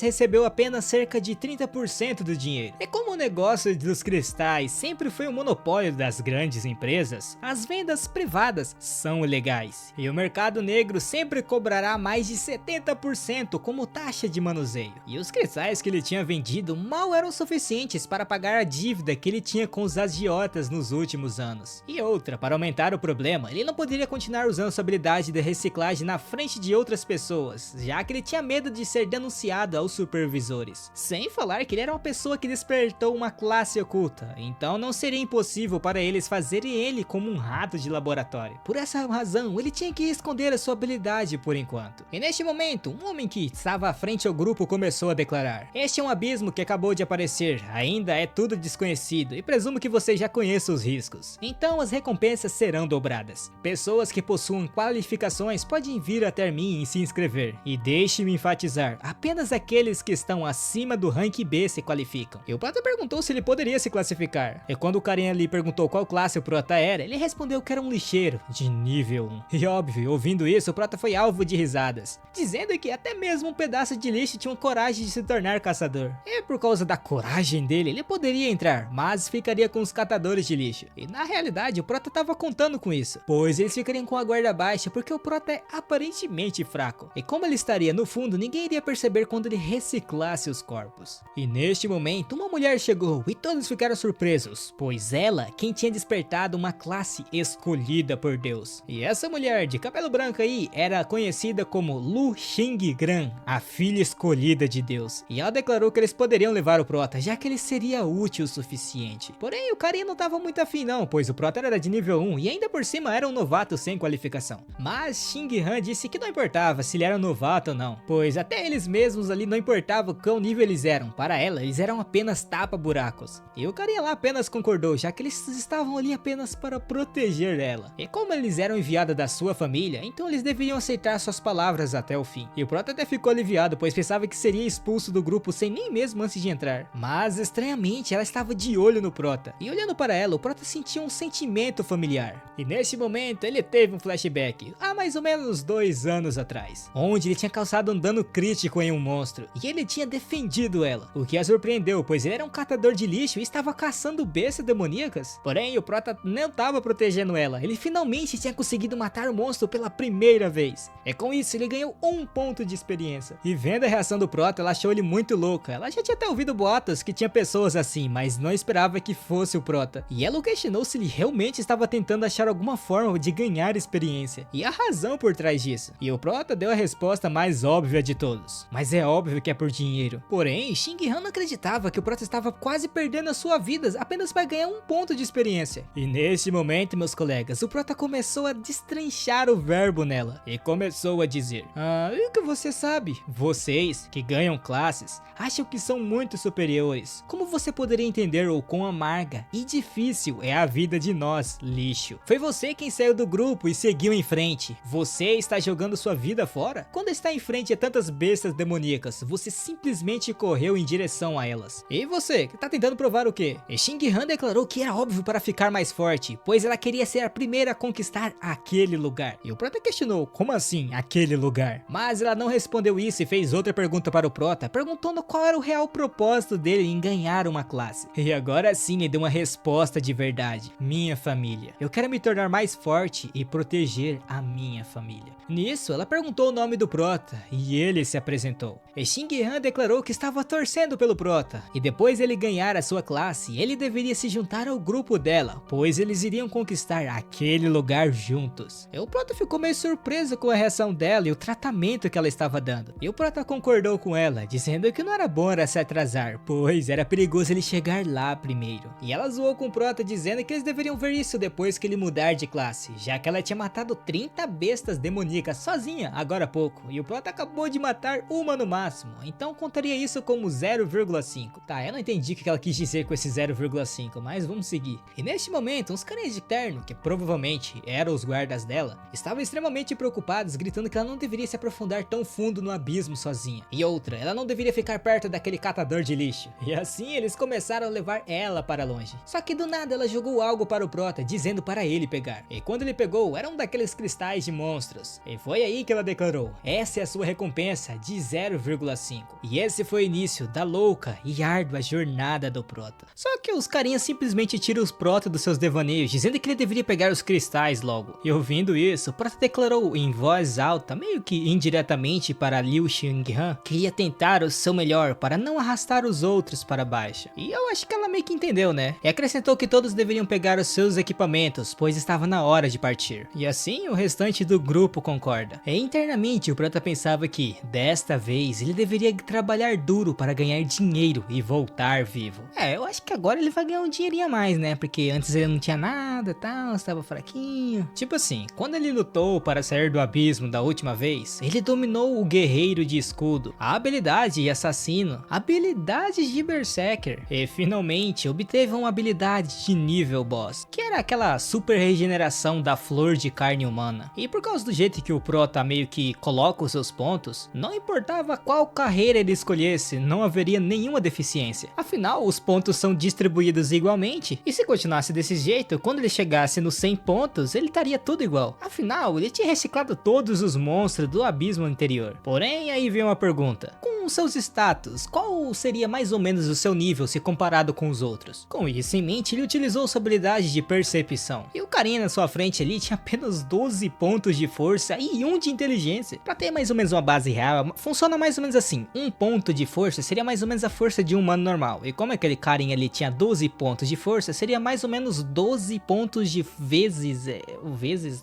recebeu apenas cerca de 30% do dinheiro. E como o negócio dos cristais sempre foi um monopólio das grandes empresas, as vendas privadas são ilegais, e o mercado negro sempre cobrará mais de 70% como taxa de manuseio. E os cristais que ele tinha vendido mal eram suficientes para pagar a dívida que ele tinha com os agiotas nos últimos anos. E outra, para aumentar o problema, ele não poderia continuar usando sua habilidade de reciclagem na frente de outras pessoas, já que ele tinha medo de ser denunciado aos supervisores. Sem falar que ele era uma pessoa que despertou uma classe oculta, então não seria impossível para eles fazerem ele como um rato de laboratório. Por essa razão, ele tinha que esconder a sua habilidade por enquanto. E neste momento, um homem que estava à frente ao grupo começou a declarar: este é um abismo que acabou de aparecer, ainda é tudo desconhecido e presumo que você já conheça os riscos. Então as recompensas serão dobradas. Pessoas que possuam qualificações podem vir até mim e se inscrever. E deixe-me enfatizar, apenas aqueles que estão acima do rank B se qualificam. E o Prota perguntou se ele poderia se classificar. E quando o carinha ali perguntou qual classe o Prota era, ele respondeu que era um lixeiro de nível 1. E óbvio, ouvindo isso, o Prota foi alvo de risadas, dizendo que até mesmo um pedaço de lixo tinha coragem de se tornar caçador. E por causa da coragem dele, ele poderia entrar, mas ficaria com os catadores de lixo. E na realidade, o Prota estava contando com isso, pois eles ficariam com a guarda baixa porque o Prota é aparentemente fraco. E como ele estaria no fundo, ninguém iria perceber quando ele reciclasse os corpos. E neste momento, uma mulher chegou e todos ficaram surpresos, pois ela quem tinha despertado uma classe escolhida por Deus. E essa mulher de cabelo branco aí era conhecida como Lu Xingran, a filha escolhida de Deus. E ela declarou que eles poderiam levar o Prota, já que ele seria útil o suficiente. Porém, o carinha não tava muito afim não, pois o Prota era de nível 1 e ainda por cima era um novato sem qualificação. Mas Xingran disse que não importava se ele era novato ou não, pois até eles mesmos ali não importava qual nível eles eram. Para ela, eles eram apenas tapa-buracos. E o carinha lá apenas concordou, já que eles estavam ali apenas para proteger ela. E como eles eram enviados da sua família, então eles deveriam aceitar suas palavras até o fim. E o Prota até ficou aliviado, pois pensava que seria expulso do grupo sem nem mesmo antes de entrar. Mas estranhamente ela estava de olho no Prota. E olhando para ela, o Prota sentia um sentimento familiar. E neste momento ele teve um flashback, há mais ou menos 2 anos atrás, onde ele tinha causado um dano crítico em um monstro. E ele tinha defendido ela, o que a surpreendeu, pois ele era um catador de lixo e estava caçando bestas demoníacas. Porém, o Prota não estava protegendo ela, ele finalmente tinha conseguido matar o monstro pela primeira vez. E com isso ele ganhou 1 ponto de experiência. E vendo a reação do Prota, ela achou ele muito louco. Ela já tinha até ouvido boatos que tinha pessoas assim, mas não esperava que fosse o Prota. E ela o questionou se ele realmente estava tentando achar alguma forma de ganhar experiência, e a razão por trás disso. E o Prota deu a resposta mais óbvia de todos: mas é óbvio que é por dinheiro. Porém, Xingran não acreditava que o Prota estava quase perdendo a sua vida apenas para ganhar 1 ponto de experiência. E neste momento, meus colegas, o Prota começou a destrinchar o verbo nela e começou a dizer: e o que você sabe? Vocês que ganham ganham classes acham que são muito superiores. Como você poderia entender o quão amarga e difícil é a vida de nós, lixo? Foi você quem saiu do grupo e seguiu em frente. Você está jogando sua vida fora? Quando está em frente a tantas bestas demoníacas, você simplesmente correu em direção a elas. E você, que tá tentando provar o quê? E Xingqian declarou que era óbvio para ficar mais forte, pois ela queria ser a primeira a conquistar aquele lugar. E o Prota questionou, como assim, aquele lugar? Mas ela não respondeu isso e fez outra pergunta para o Prota, perguntando qual era o real propósito dele em ganhar uma classe. E agora sim ele deu uma resposta de verdade. Minha família. Eu quero me tornar mais forte e proteger a minha família. Nisso, ela perguntou o nome do Prota e ele se apresentou. E Xingqian declarou que estava torcendo pelo Prota, e depois ele ganhar a sua classe, ele deveria se juntar ao grupo dela, pois eles iriam conquistar aquele lugar juntos. E o Prota ficou meio surpreso com a reação dela e o tratamento que ela estava dando. E o Prota concordou com ela, dizendo que não era bom era se atrasar, pois era perigoso ele chegar lá primeiro. E ela zoou com o Prota dizendo que eles deveriam ver isso depois que ele mudar de classe, já que ela tinha matado 30 bestas demoníacas sozinha agora há pouco, e o Prota acabou de matar uma no máximo, então contaria isso como 0,5. Tá, eu não entendi o que ela quis dizer com esse 0,5, mas vamos seguir. E neste momento, uns carinhas de terno, que provavelmente eram os guardas dela, estavam extremamente preocupados, gritando que ela não deveria se aprofundar tão fundo no abismo sozinha. E outra, ela não deveria ficar perto daquele catador de lixo. E assim eles começaram a levar ela para longe. Só que do nada ela jogou algo para o Prota, dizendo para ele pegar. E quando ele pegou, era um daqueles cristais de monstros. E foi aí que ela declarou, essa é a sua recompensa de 0,5. E esse foi o início da louca e árdua jornada do Prota. Só que os carinhas simplesmente tiram os Prota dos seus devaneios, dizendo que ele deveria pegar os cristais logo. E ouvindo isso, o Prota declarou em voz alta, meio que indiretamente para Liu Xingqian, que ia tentar o seu melhor para não arrastar os outros para baixo. E eu acho que ela meio que entendeu, né? E acrescentou que todos deveriam pegar os seus equipamentos, pois estava na hora de partir. E assim o restante do grupo concorda. E internamente o Prota pensava que, desta vez, ele deveria trabalhar duro para ganhar dinheiro e voltar vivo. Eu acho que agora ele vai ganhar um dinheirinho a mais, né? Porque antes ele não tinha nada e tal, estava fraquinho. Tipo assim, quando ele lutou para sair do abismo da última vez, ele dominou o guerreiro de escudo, a habilidade de assassino, habilidades de berserker, e finalmente obteve uma habilidade de nível boss, que era aquela super regeneração da flor de carne humana. E por causa do jeito que o Prota meio que coloca os seus pontos, não importava qual carreira ele escolhesse, não haveria nenhuma deficiência. Afinal, os pontos são distribuídos igualmente, e se continuasse desse jeito, quando ele chegasse nos 100 pontos, ele estaria tudo igual. Afinal, ele tinha reciclado todos os monstros do abismo anterior. Porém, aí vem uma pergunta. Com seus status, qual seria mais ou menos o seu nível se comparado com os outros? Com isso em mente, ele utilizou sua habilidade de percepção. E o carinha na sua frente ali tinha apenas 12 pontos de força e 1 de inteligência. Pra ter mais ou menos uma base real, funciona mais ou menos assim. 1 ponto de força seria mais ou menos a força de um humano normal. E como aquele carinha ali tinha 12 pontos de força, seria mais ou menos 12 pontos de vezes,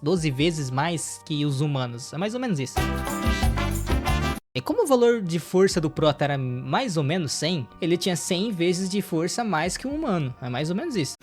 12 vezes mais que os humanos. É mais ou menos isso. E como o valor de força do Prota era mais ou menos 100, ele tinha 100 vezes de força mais que um humano. É mais ou menos isso.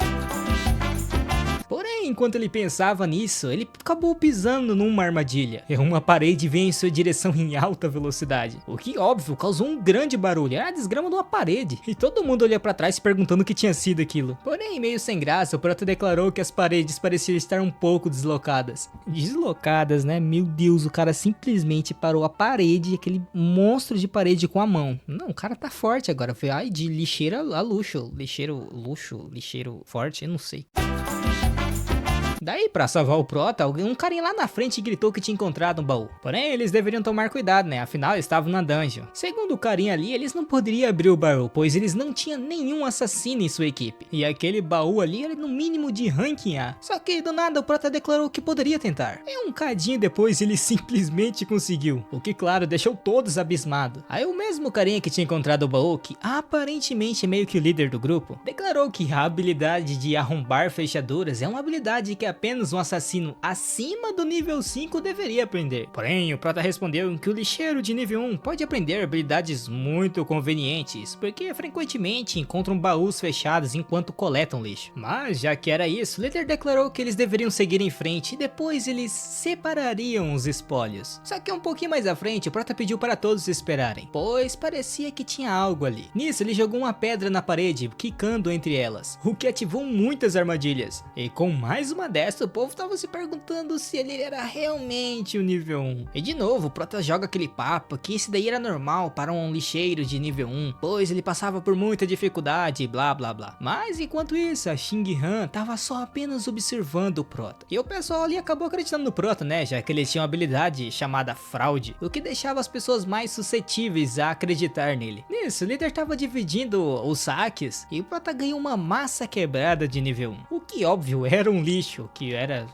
Porém, enquanto ele pensava nisso, ele acabou pisando numa armadilha. E uma parede veio em sua direção em alta velocidade. O que, óbvio, causou um grande barulho. Era a desgrama de uma parede. E todo mundo olhou pra trás perguntando o que tinha sido aquilo. Porém, meio sem graça, o Prota declarou que as paredes pareciam estar um pouco deslocadas. Deslocadas, né? Meu Deus, o cara simplesmente parou a parede, aquele monstro de parede com a mão. Não, o cara tá forte agora. Foi, ai, de lixeira a luxo. Lixeiro forte, eu não sei. Daí, pra salvar o Prota, um carinha lá na frente gritou que tinha encontrado um baú. Porém, eles deveriam tomar cuidado, né? Afinal, eles estavam na dungeon. Segundo o carinha ali, eles não poderiam abrir o baú, pois eles não tinham nenhum assassino em sua equipe. E aquele baú ali era no mínimo de ranking A. Só que do nada o Prota declarou que poderia tentar. E um cadinho depois ele simplesmente conseguiu. O que, claro, deixou todos abismados. Aí o mesmo carinha que tinha encontrado o baú, que aparentemente é meio que o líder do grupo, declarou que a habilidade de arrombar fechaduras é uma habilidade que apenas um assassino acima do nível 5 deveria aprender. Porém, o Prota respondeu que o lixeiro de nível 1 pode aprender habilidades muito convenientes, porque frequentemente encontram baús fechados enquanto coletam lixo. Mas já que era isso, o líder declarou que eles deveriam seguir em frente e depois eles separariam os espólios. Só que um pouquinho mais à frente, o Prota pediu para todos esperarem, pois parecia que tinha algo ali. Nisso, ele jogou uma pedra na parede, quicando entre elas, o que ativou muitas armadilhas. E com mais uma dessa, o povo tava se perguntando se ele era realmente o nível 1. E de novo, o Prota joga aquele papo que esse daí era normal para um lixeiro de nível 1, pois ele passava por muita dificuldade e blá blá blá. Mas enquanto isso, a Xing Han tava só apenas observando o Prota. E o pessoal ali acabou acreditando no Prota, né, já que ele tinha uma habilidade chamada fraude, o que deixava as pessoas mais suscetíveis a acreditar nele. Nisso, o líder tava dividindo os saques e o Prota ganhou uma massa quebrada de nível 1, o que óbvio era um lixo, que era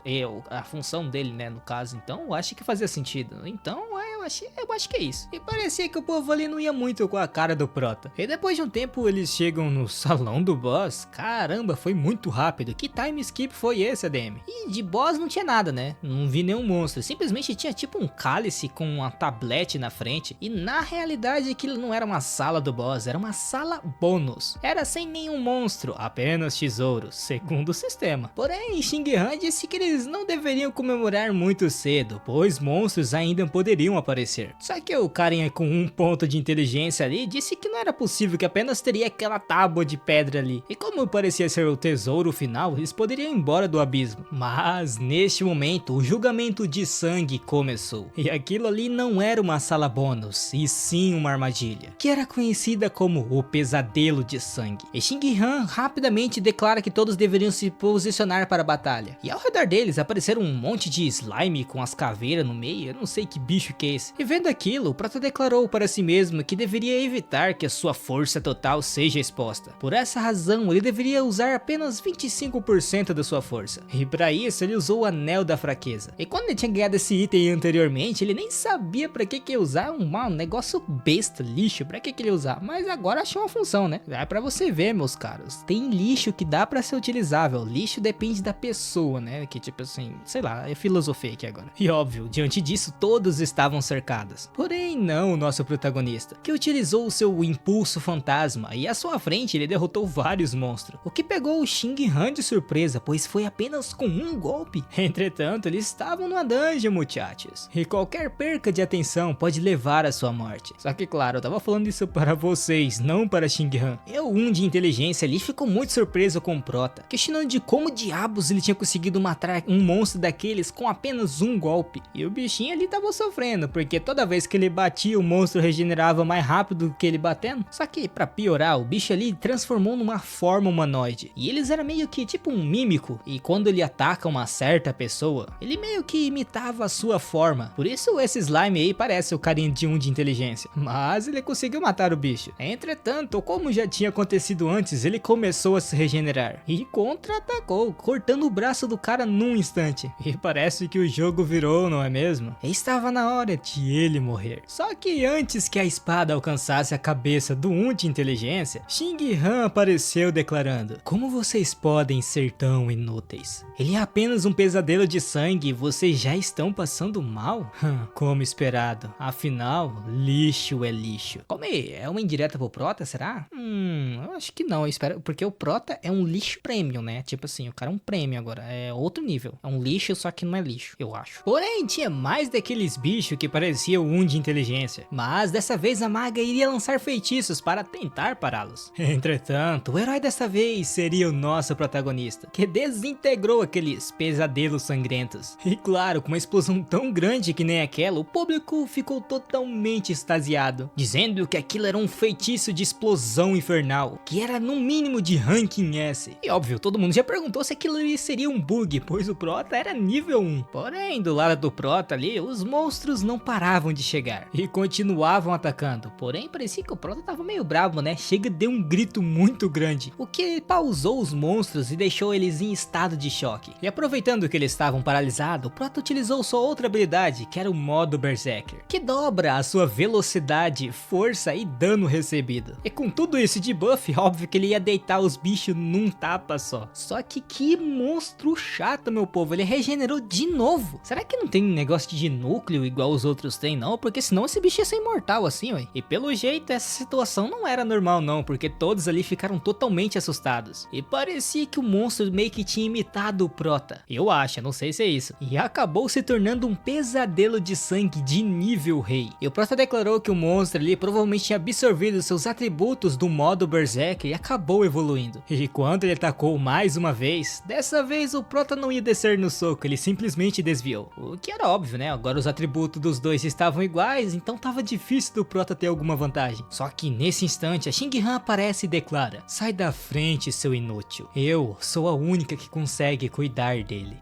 a função dele, né, no caso. Então eu acho que fazia sentido. Então eu acho que é isso. E parecia que o povo ali não ia muito com a cara do Prota. E depois de um tempo eles chegam no salão do boss. Caramba, foi muito rápido. Que time skip foi esse, ADM? E de boss não tinha nada, né? Não vi nenhum monstro. Simplesmente tinha tipo um cálice com uma tablete na frente. E na realidade aquilo não era uma sala do boss, era uma sala bônus. Era sem nenhum monstro, apenas tesouros, segundo o sistema. Porém, Xing Han disse que eles não deveriam comemorar muito cedo, pois monstros ainda poderiam aparecer. Só que o carinha com um ponto de inteligência ali disse que não era possível, que apenas teria aquela tábua de pedra ali. E como parecia ser o tesouro final, eles poderiam ir embora do abismo. Mas neste momento, o julgamento de sangue começou. E aquilo ali não era uma sala bônus, e sim uma armadilha, que era conhecida como o pesadelo de sangue. E Xing Han rapidamente declara que todos deveriam se posicionar para a batalha. E ao redor deles apareceram um monte de slime com as caveiras no meio, eu não sei que bicho que é esse. E vendo aquilo, o Prota declarou para si mesmo que deveria evitar que a sua força total seja exposta. Por essa razão, ele deveria usar apenas 25% da sua força. E para isso, ele usou o Anel da Fraqueza. E quando ele tinha ganhado esse item anteriormente, ele nem sabia para que ia usar um negócio besta, lixo, para que ele ia usar. Mas agora achou uma função, né? É para você ver, meus caros. Tem lixo que dá para ser utilizável. Lixo depende da pessoa, né? Que tipo assim, sei lá, é filosofia aqui agora. E óbvio, diante disso, todos estavam cercados. Porém, não o nosso protagonista, que utilizou o seu impulso fantasma e à sua frente ele derrotou vários monstros, o que pegou o Xing Han de surpresa, pois foi apenas com um golpe. Entretanto, eles estavam numa dungeon, muchachos, e qualquer perca de atenção pode levar à sua morte. Só que claro, eu tava falando isso para vocês, não para Xing Han. E o de inteligência ali ficou muito surpreso com o Prota, questionando de como diabos ele tinha conseguido matar um monstro daqueles com apenas um golpe. E o bichinho ali tava sofrendo, porque toda vez que ele batia, o monstro regenerava mais rápido do que ele batendo. Só que pra piorar, o bicho ali transformou numa forma humanoide. E eles eram meio que tipo um mímico, e quando ele ataca uma certa pessoa, ele meio que imitava a sua forma. Por isso esse slime aí parece o carinha de de inteligência. Mas ele conseguiu matar o bicho. Entretanto, como já tinha acontecido antes, ele começou a se regenerar e contra-atacou, cortando o braço do cara num instante. E parece que o jogo virou, não é mesmo? E estava na hora de ele morrer. Só que antes que a espada alcançasse a cabeça do de inteligência, Xing Han apareceu declarando: como vocês podem ser tão inúteis? Ele é apenas um pesadelo de sangue e vocês já estão passando mal? Como esperado. Afinal, lixo é lixo. Como é uma indireta pro Prota, será? Eu acho que não, eu espero, porque o Prota é um lixo premium, né? Tipo assim, o cara é um premium agora, é outro nível. É um lixo, só que não é lixo, eu acho. Porém, tinha mais daqueles bichos que pareciam de inteligência. Mas dessa vez a maga iria lançar feitiços para tentar pará-los. Entretanto, o herói dessa vez seria o nosso protagonista, que desintegrou aqueles pesadelos sangrentos. E claro, com uma explosão tão grande que nem aquela, o público ficou totalmente extasiado, dizendo que aquilo era um feitiço de explosão infernal, que era no mínimo de ranking S. E óbvio, todo mundo já perguntou se aquilo ali seria um bug, pois o Prota era nível 1. Porém, do lado do Prota ali, os monstros não paravam de chegar e continuavam atacando. Porém, parecia que o Prota tava meio bravo, né? Chega deu um grito muito grande, o que pausou os monstros e deixou eles em estado de choque. E aproveitando que eles estavam paralisados, o Prota utilizou sua outra habilidade, que era o modo Berserker, que dobra a sua velocidade, força e dano recebido. E com tudo isso de buff, óbvio que ele ia deitar os bichos num tapa só. Só que monstro chato, meu povo, ele regenerou de novo. Será que não tem um negócio de núcleo igual os outros têm, não? Porque senão esse bicho ia ser imortal assim, ué. E pelo jeito, essa situação não era normal não, porque todos ali ficaram totalmente assustados. E parecia que o monstro meio que tinha imitado o Prota. Eu acho, não sei se é isso. E acabou se tornando um pesadelo de sangue de nível rei. E o Prota declarou que o monstro ali provavelmente tinha absorvido seus atributos do modo Berserker e acabou evoluindo. E quando ele atacou mais uma vez, dessa vez o Prota não ia descer no soco, ele simplesmente desviou. O que era óbvio, né? Agora os atributos dos dois estavam iguais, então tava difícil do Prota ter alguma vantagem. Só que nesse instante a Xingqian aparece e declara: "Sai da frente, seu inútil. Eu sou a única que consegue cuidar dele."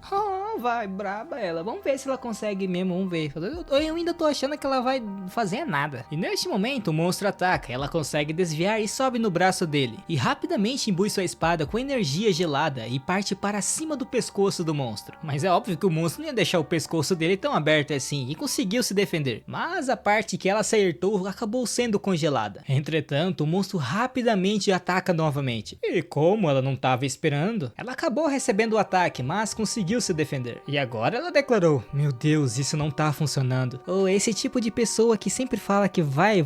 Vai, braba ela. Vamos ver se ela consegue mesmo, vamos ver. Eu ainda tô achando que ela vai fazer nada. E neste momento o monstro ataca, ela consegue desviar e sobe no braço dele. E rapidamente imbui sua espada com energia gelada e parte para cima do pescoço do monstro. Mas é óbvio que o monstro não ia deixar o pescoço dele tão aberto assim e conseguiu se defender. Mas a parte que ela acertou acabou sendo congelada. Entretanto, o monstro rapidamente ataca novamente. E como ela não estava esperando, ela acabou recebendo o ataque, mas conseguiu se defender. E agora ela declarou: "Meu Deus, isso não tá funcionando." Ou esse tipo de pessoa que sempre fala que vai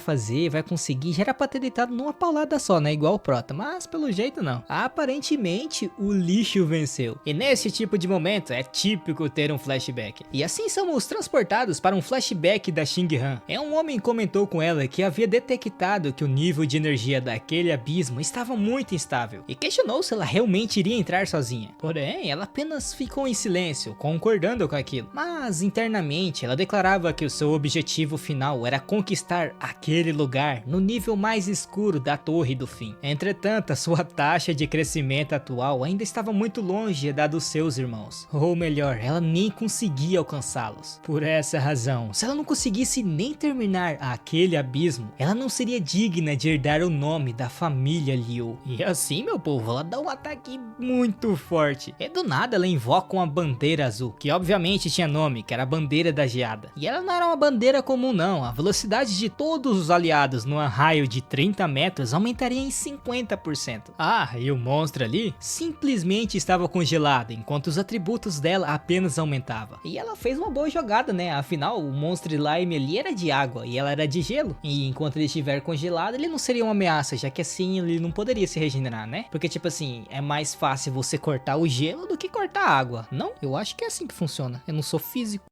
fazer, vai conseguir, já era pra ter deitado numa paulada só, né? Igual o Prota, mas pelo jeito não. Aparentemente o lixo venceu. E nesse tipo de momento é típico ter um flashback. E assim somos transportados para um flashback da Xingqian. Um homem comentou com ela que havia detectado que o nível de energia daquele abismo estava muito instável e questionou se ela realmente iria entrar sozinha. Porém, ela apenas ficou em silêncio, concordando com aquilo. Mas internamente ela declarava que o seu objetivo final era conquistar aquele lugar no nível mais escuro da Torre do Fim. Entretanto, a sua taxa de crescimento atual ainda estava muito longe da dos seus irmãos. Ou melhor, ela nem conseguia alcançá-los. Por essa razão, se ela não conseguisse nem terminar aquele abismo, ela não seria digna de herdar o nome da família Liu. E assim, meu povo, ela dá um ataque muito forte. E do nada ela invoca uma bandeira azul, que obviamente tinha nome, que era a bandeira da geada. E ela não era uma bandeira comum não, a velocidade de todos os aliados num raio de 30 metros aumentaria em 50%. E o monstro ali simplesmente estava congelado, enquanto os atributos dela apenas aumentavam. E ela fez uma boa jogada, né? Afinal, o monstro slime ali era de água e ela era de gelo. E enquanto ele estiver congelado, ele não seria uma ameaça, já que assim ele não poderia se regenerar, né? Porque tipo assim, é mais fácil você cortar o gelo do que cortar a água. Não? Eu acho que é assim que funciona. Eu não sou físico.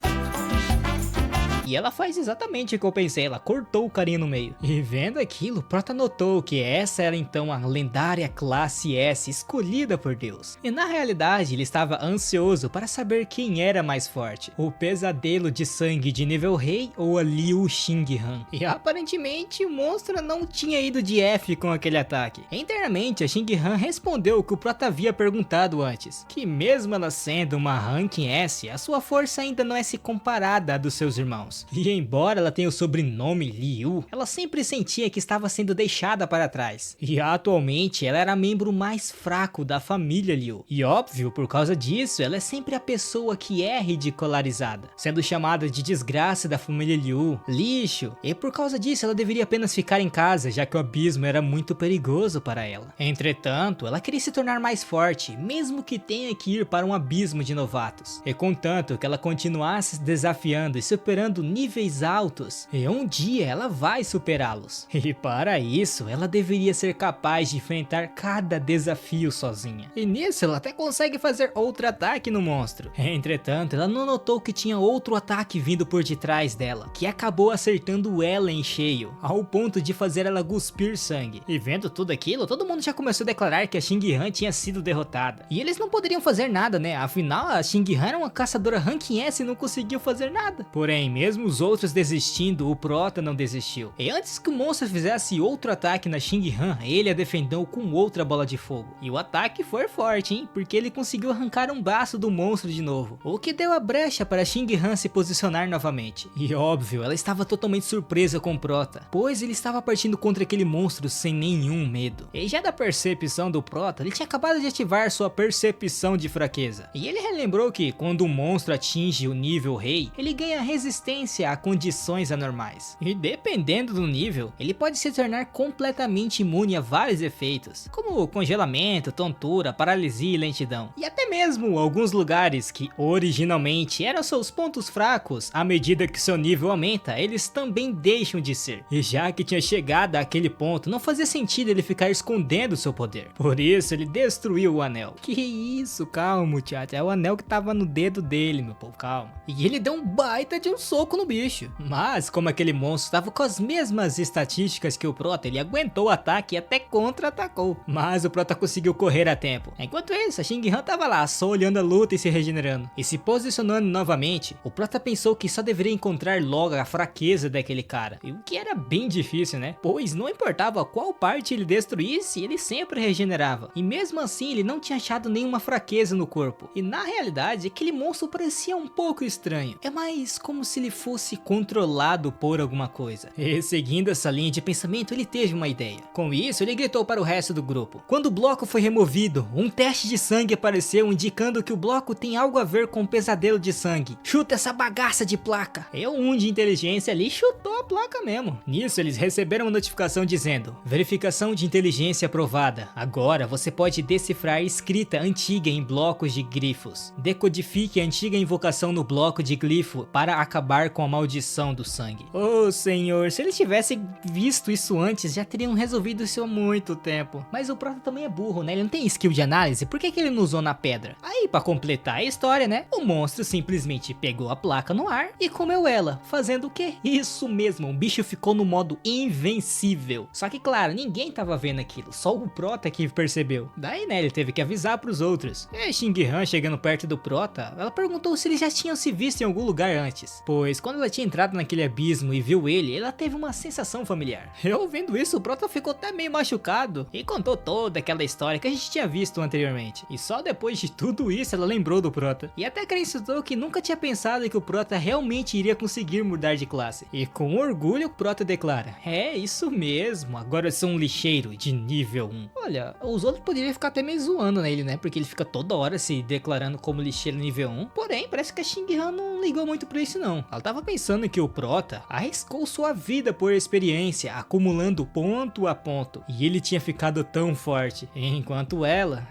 E ela faz exatamente o que eu pensei, ela cortou o carinha no meio. E vendo aquilo, Prota notou que essa era então a lendária classe S escolhida por Deus. E na realidade ele estava ansioso para saber quem era mais forte, o pesadelo de sangue de nível rei ou a Liu Xingqian. E aparentemente o monstro não tinha ido de F com aquele ataque. Internamente a Xingqian respondeu o que o Prota havia perguntado antes, que mesmo ela sendo uma ranking S, a sua força ainda não é se comparada à dos seus irmãos. E embora ela tenha o sobrenome Liu, ela sempre sentia que estava sendo deixada para trás. E atualmente ela era membro mais fraco da família Liu. E óbvio, por causa disso, ela é sempre a pessoa que é ridicularizada, sendo chamada de desgraça da família Liu, lixo. E por causa disso ela deveria apenas ficar em casa, já que o abismo era muito perigoso para ela. Entretanto, ela queria se tornar mais forte, mesmo que tenha que ir para um abismo de novatos. E contanto que ela continuasse desafiando e superando níveis altos, e um dia ela vai superá-los. E para isso, ela deveria ser capaz de enfrentar cada desafio sozinha. E nisso, ela até consegue fazer outro ataque no monstro. Entretanto, ela não notou que tinha outro ataque vindo por detrás dela, que acabou acertando ela em cheio, ao ponto de fazer ela cuspir sangue. E vendo tudo aquilo, todo mundo já começou a declarar que a Xingqian tinha sido derrotada. E eles não poderiam fazer nada, né? Afinal, a Xingqian era uma caçadora ranking S e não conseguiu fazer nada. Porém, mesmo mesmo os outros desistindo, o Prota não desistiu. E antes que o monstro fizesse outro ataque na Shinhan, ele a defendeu com outra bola de fogo. E o ataque foi forte, hein? Porque ele conseguiu arrancar um braço do monstro de novo, o que deu a brecha para Shinhan se posicionar novamente. E óbvio, ela estava totalmente surpresa com o Prota, pois ele estava partindo contra aquele monstro sem nenhum medo. E já da percepção do Prota, ele tinha acabado de ativar sua percepção de fraqueza. E ele relembrou que quando um monstro atinge o nível rei, ele ganha resistência a condições anormais. E dependendo do nível, ele pode se tornar completamente imune a vários efeitos, como congelamento, tontura, paralisia e lentidão. E até mesmo alguns lugares que originalmente eram seus pontos fracos, à medida que seu nível aumenta, eles também deixam de ser. E já que tinha chegado àquele ponto, não fazia sentido ele ficar escondendo seu poder. Por isso ele destruiu o anel. Que isso, calma, chat, é o anel que tava no dedo dele, meu povo, calma. E ele deu um baita de um soco no bicho. Mas como aquele monstro tava com as mesmas estatísticas que o Prota, ele aguentou o ataque e até contra-atacou. Mas o Prota conseguiu correr a tempo. Enquanto isso, a Shinhan tava lá, só olhando a luta e se regenerando. E se posicionando novamente, o Prota pensou que só deveria encontrar logo a fraqueza daquele cara. E o que era bem difícil, né? Pois não importava qual parte ele destruísse, ele sempre regenerava. E mesmo assim, ele não tinha achado nenhuma fraqueza no corpo. E na realidade, aquele monstro parecia um pouco estranho. É mais como se ele fosse controlado por alguma coisa. E seguindo essa linha de pensamento, ele teve uma ideia. Com isso, ele gritou para o resto do grupo. Quando o bloco foi removido, um teste de sangue apareceu indicando que o bloco tem algo a ver com o pesadelo de sangue. Chuta essa bagaça de placa. E um de inteligência ali chutou a placa mesmo. Nisso, eles receberam uma notificação dizendo: verificação de inteligência aprovada. Agora você pode decifrar a escrita antiga em blocos de glifos. Decodifique a antiga invocação no bloco de glifo para acabar com a maldição do sangue. Oh senhor, se eles tivessem visto isso antes, já teriam resolvido isso há muito tempo. Mas o Prota também é burro, né? Ele não tem skill de análise, por que ele não usou na pedra? Aí, pra completar a história, né? O monstro simplesmente pegou a placa no ar e comeu ela, fazendo o quê? Isso mesmo, o bicho ficou no modo invencível. Só que claro, ninguém tava vendo aquilo, só o Prota que percebeu. Daí, né, ele teve que avisar pros outros. E a Shinhan, chegando perto do Prota, ela perguntou se eles já tinham se visto em algum lugar antes. Pois quando ela tinha entrado naquele abismo e viu ele, ela teve uma sensação familiar. E ouvindo isso, o Prota ficou até meio machucado e contou toda aquela história que a gente tinha visto anteriormente. E só depois de tudo isso ela lembrou do Prota. E até acreditou que nunca tinha pensado que o Prota realmente iria conseguir mudar de classe. E com orgulho o Prota declara: é isso mesmo, agora eu sou um lixeiro de nível 1. Olha, os outros poderiam ficar até meio zoando nele, né? Porque ele fica toda hora se declarando como lixeiro nível 1. Porém, parece que a Shinhan não ligou muito pra isso não. Ela tava pensando que o Prota arriscou sua vida por experiência, acumulando ponto a ponto. E ele tinha ficado tão forte. Enquanto ela,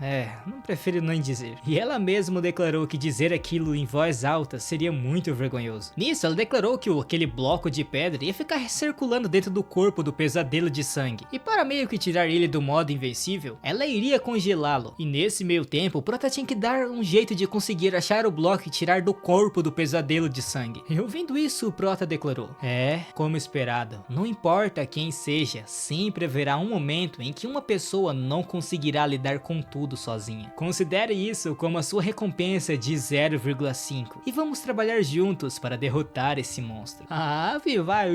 não prefiro nem dizer. E ela mesma declarou que dizer aquilo em voz alta seria muito vergonhoso. Nisso, ela declarou que aquele bloco de pedra ia ficar circulando dentro do corpo do pesadelo de sangue. E para meio que tirar ele do modo invencível, ela iria congelá-lo. E nesse meio tempo, o Prota tinha que dar um jeito de conseguir achar o bloco e tirar do corpo do pesadelo de sangue. E ouvindo isso, o Prota declarou: como esperado, não importa quem seja, sempre haverá um momento em que uma pessoa não conseguirá lidar com tudo sozinha. Considere isso como a sua recompensa de 0,5 e vamos trabalhar juntos para derrotar esse monstro. Ah, filho, vai,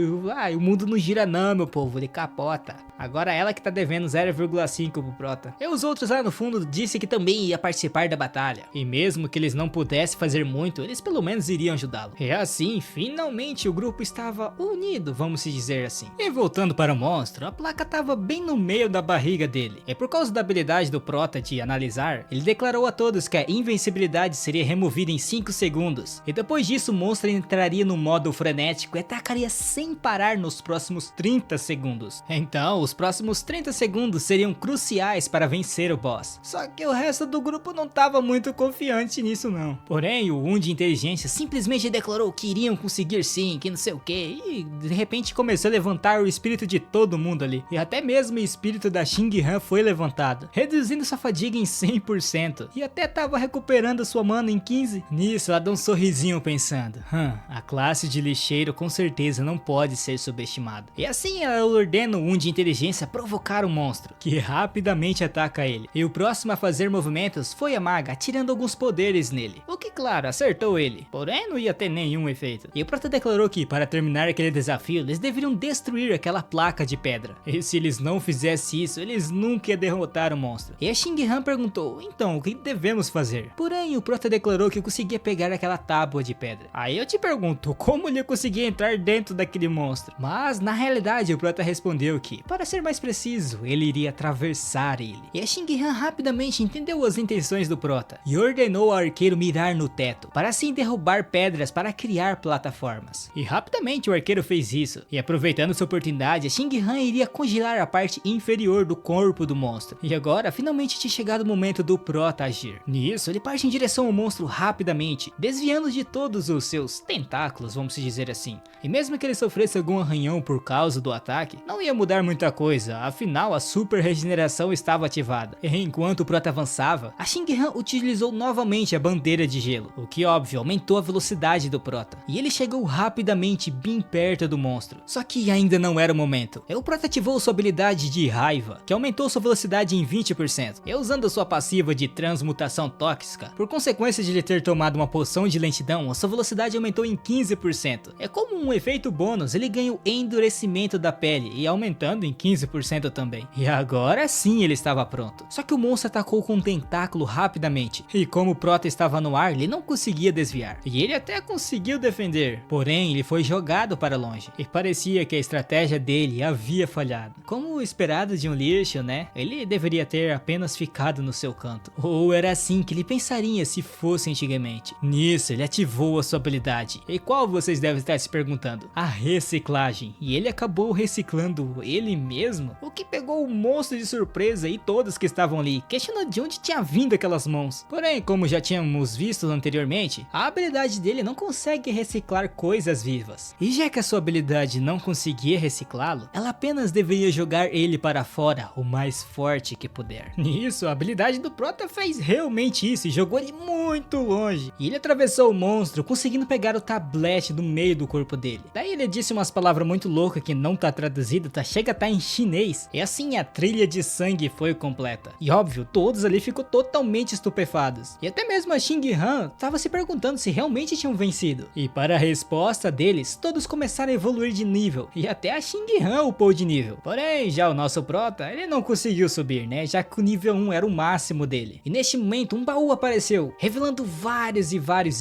o mundo não gira não, meu povo, ele capota. Agora ela que tá devendo 0,5 pro Prota. E os outros lá no fundo disse que também ia participar da batalha. E mesmo que eles não pudessem fazer muito, eles pelo menos iriam ajudá-lo. E assim, finalmente o grupo estava unido, vamos se dizer assim. E voltando para o monstro, a placa estava bem no meio da barriga dele. E por causa da habilidade do Prota de analisar, ele declarou a todos que a invencibilidade seria removida em 5 segundos. E depois disso o monstro entraria no modo frenético e atacaria sem parar nos próximos 30 segundos. Então, os próximos 30 segundos seriam cruciais para vencer o boss. Só que o resto do grupo não estava muito confiante nisso não. Porém, o 1 de inteligência simplesmente declarou que iriam conseguir sim, que não sei o que. E de repente começou a levantar o espírito de todo mundo ali. E até mesmo o espírito da Shinhan foi levantado, reduzindo sua fadiga em 100%. E até tava recuperando sua mana em 15%. Nisso, ela deu um sorrisinho pensando: a classe de lixeiro com certeza não pode ser subestimada. E assim ela ordena o 1 de inteligência provocar o monstro, que rapidamente ataca ele. E o próximo a fazer movimentos foi a maga, atirando alguns poderes nele. O que claro, acertou ele, porém não ia ter nenhum efeito. E o Prota declarou que para terminar aquele desafio eles deveriam destruir aquela placa de pedra. E se eles não fizessem isso, eles nunca iam derrotar o monstro. E a Shin'Han perguntou, então o que devemos fazer? Porém o Prota declarou que conseguia pegar aquela tábua de pedra. Aí eu te pergunto, como ele conseguia entrar dentro daquele monstro? Mas na realidade o Prota respondeu que, para ser mais preciso, ele iria atravessar ele. E a Shin'Han rapidamente entendeu as intenções do Prota e ordenou ao arqueiro mirar no teto, para assim derrubar pedras para criar plataformas. E rapidamente o arqueiro fez isso, e aproveitando essa oportunidade, a Shin'Han iria congelar a parte inferior do corpo do monstro. E agora, finalmente tinha chegado o momento do Prota agir. Nisso, ele parte em direção ao monstro rapidamente, desviando de todos os seus tentáculos, vamos dizer assim. E mesmo que ele sofresse algum arranhão por causa do ataque, não ia mudar muita coisa, afinal a super regeneração estava ativada. E enquanto o Prota avançava, a Shin'Han utilizou novamente a bandeira de gelo, o que óbvio aumentou a velocidade do Prota. E ele chegou rapidamente bem perto do monstro, só que ainda não era o momento. E o Prota ativou sua habilidade de raiva, que aumentou sua velocidade em 20%, e usando sua passiva de transmutação tóxica, por consequência de ele ter tomado uma poção de lentidão, a sua velocidade aumentou em 15%. É como um efeito bônus, ele ganha o endurecimento da pele, e aumentando em 15% também. E agora sim ele estava pronto. Só que o monstro atacou com um tentáculo rapidamente, e como o Prota estava no ar, ele não conseguia desviar. E ele até conseguiu defender, porém ele foi jogado para longe, e parecia que a estratégia dele havia falhado. Como esperado de um lixo, né? Ele deveria ter apenas ficado no seu canto. Ou era assim que ele pensaria se fosse antigamente. Nisso, ele ativou a sua habilidade. E qual vocês devem estar se perguntando? A reciclagem. E ele acabou reciclando ele mesmo? O que pegou o monstro de surpresa e todos que estavam ali, questionando de onde tinha vindo aquelas mãos. Porém, como já tínhamos visto anteriormente, a habilidade dele não consegue reciclar coisas vivas. E já que a sua habilidade não conseguia reciclá-lo, ela apenas deveria jogar ele para fora o mais forte que puder. Nisso, a habilidade do Prota fez realmente isso e jogou ele muito longe. E ele atravessou o monstro, conseguindo pegar o tablete do meio do corpo dele. Daí ele disse umas palavras muito loucas que não tá traduzida, chega a tá em chinês. E assim a trilha de sangue foi completa. E óbvio, todos ali ficou totalmente estupefados. E até mesmo a Shin'Han tava se perguntando se realmente tinham vencido. E para a resposta deles, todos começaram a evoluir de nível. E até a Shin'Han upou de nível. Porém, já o nosso Prota, ele não conseguiu subir, né? Já que o nível 1 era o máximo dele. E neste momento, um baú apareceu, revelando vários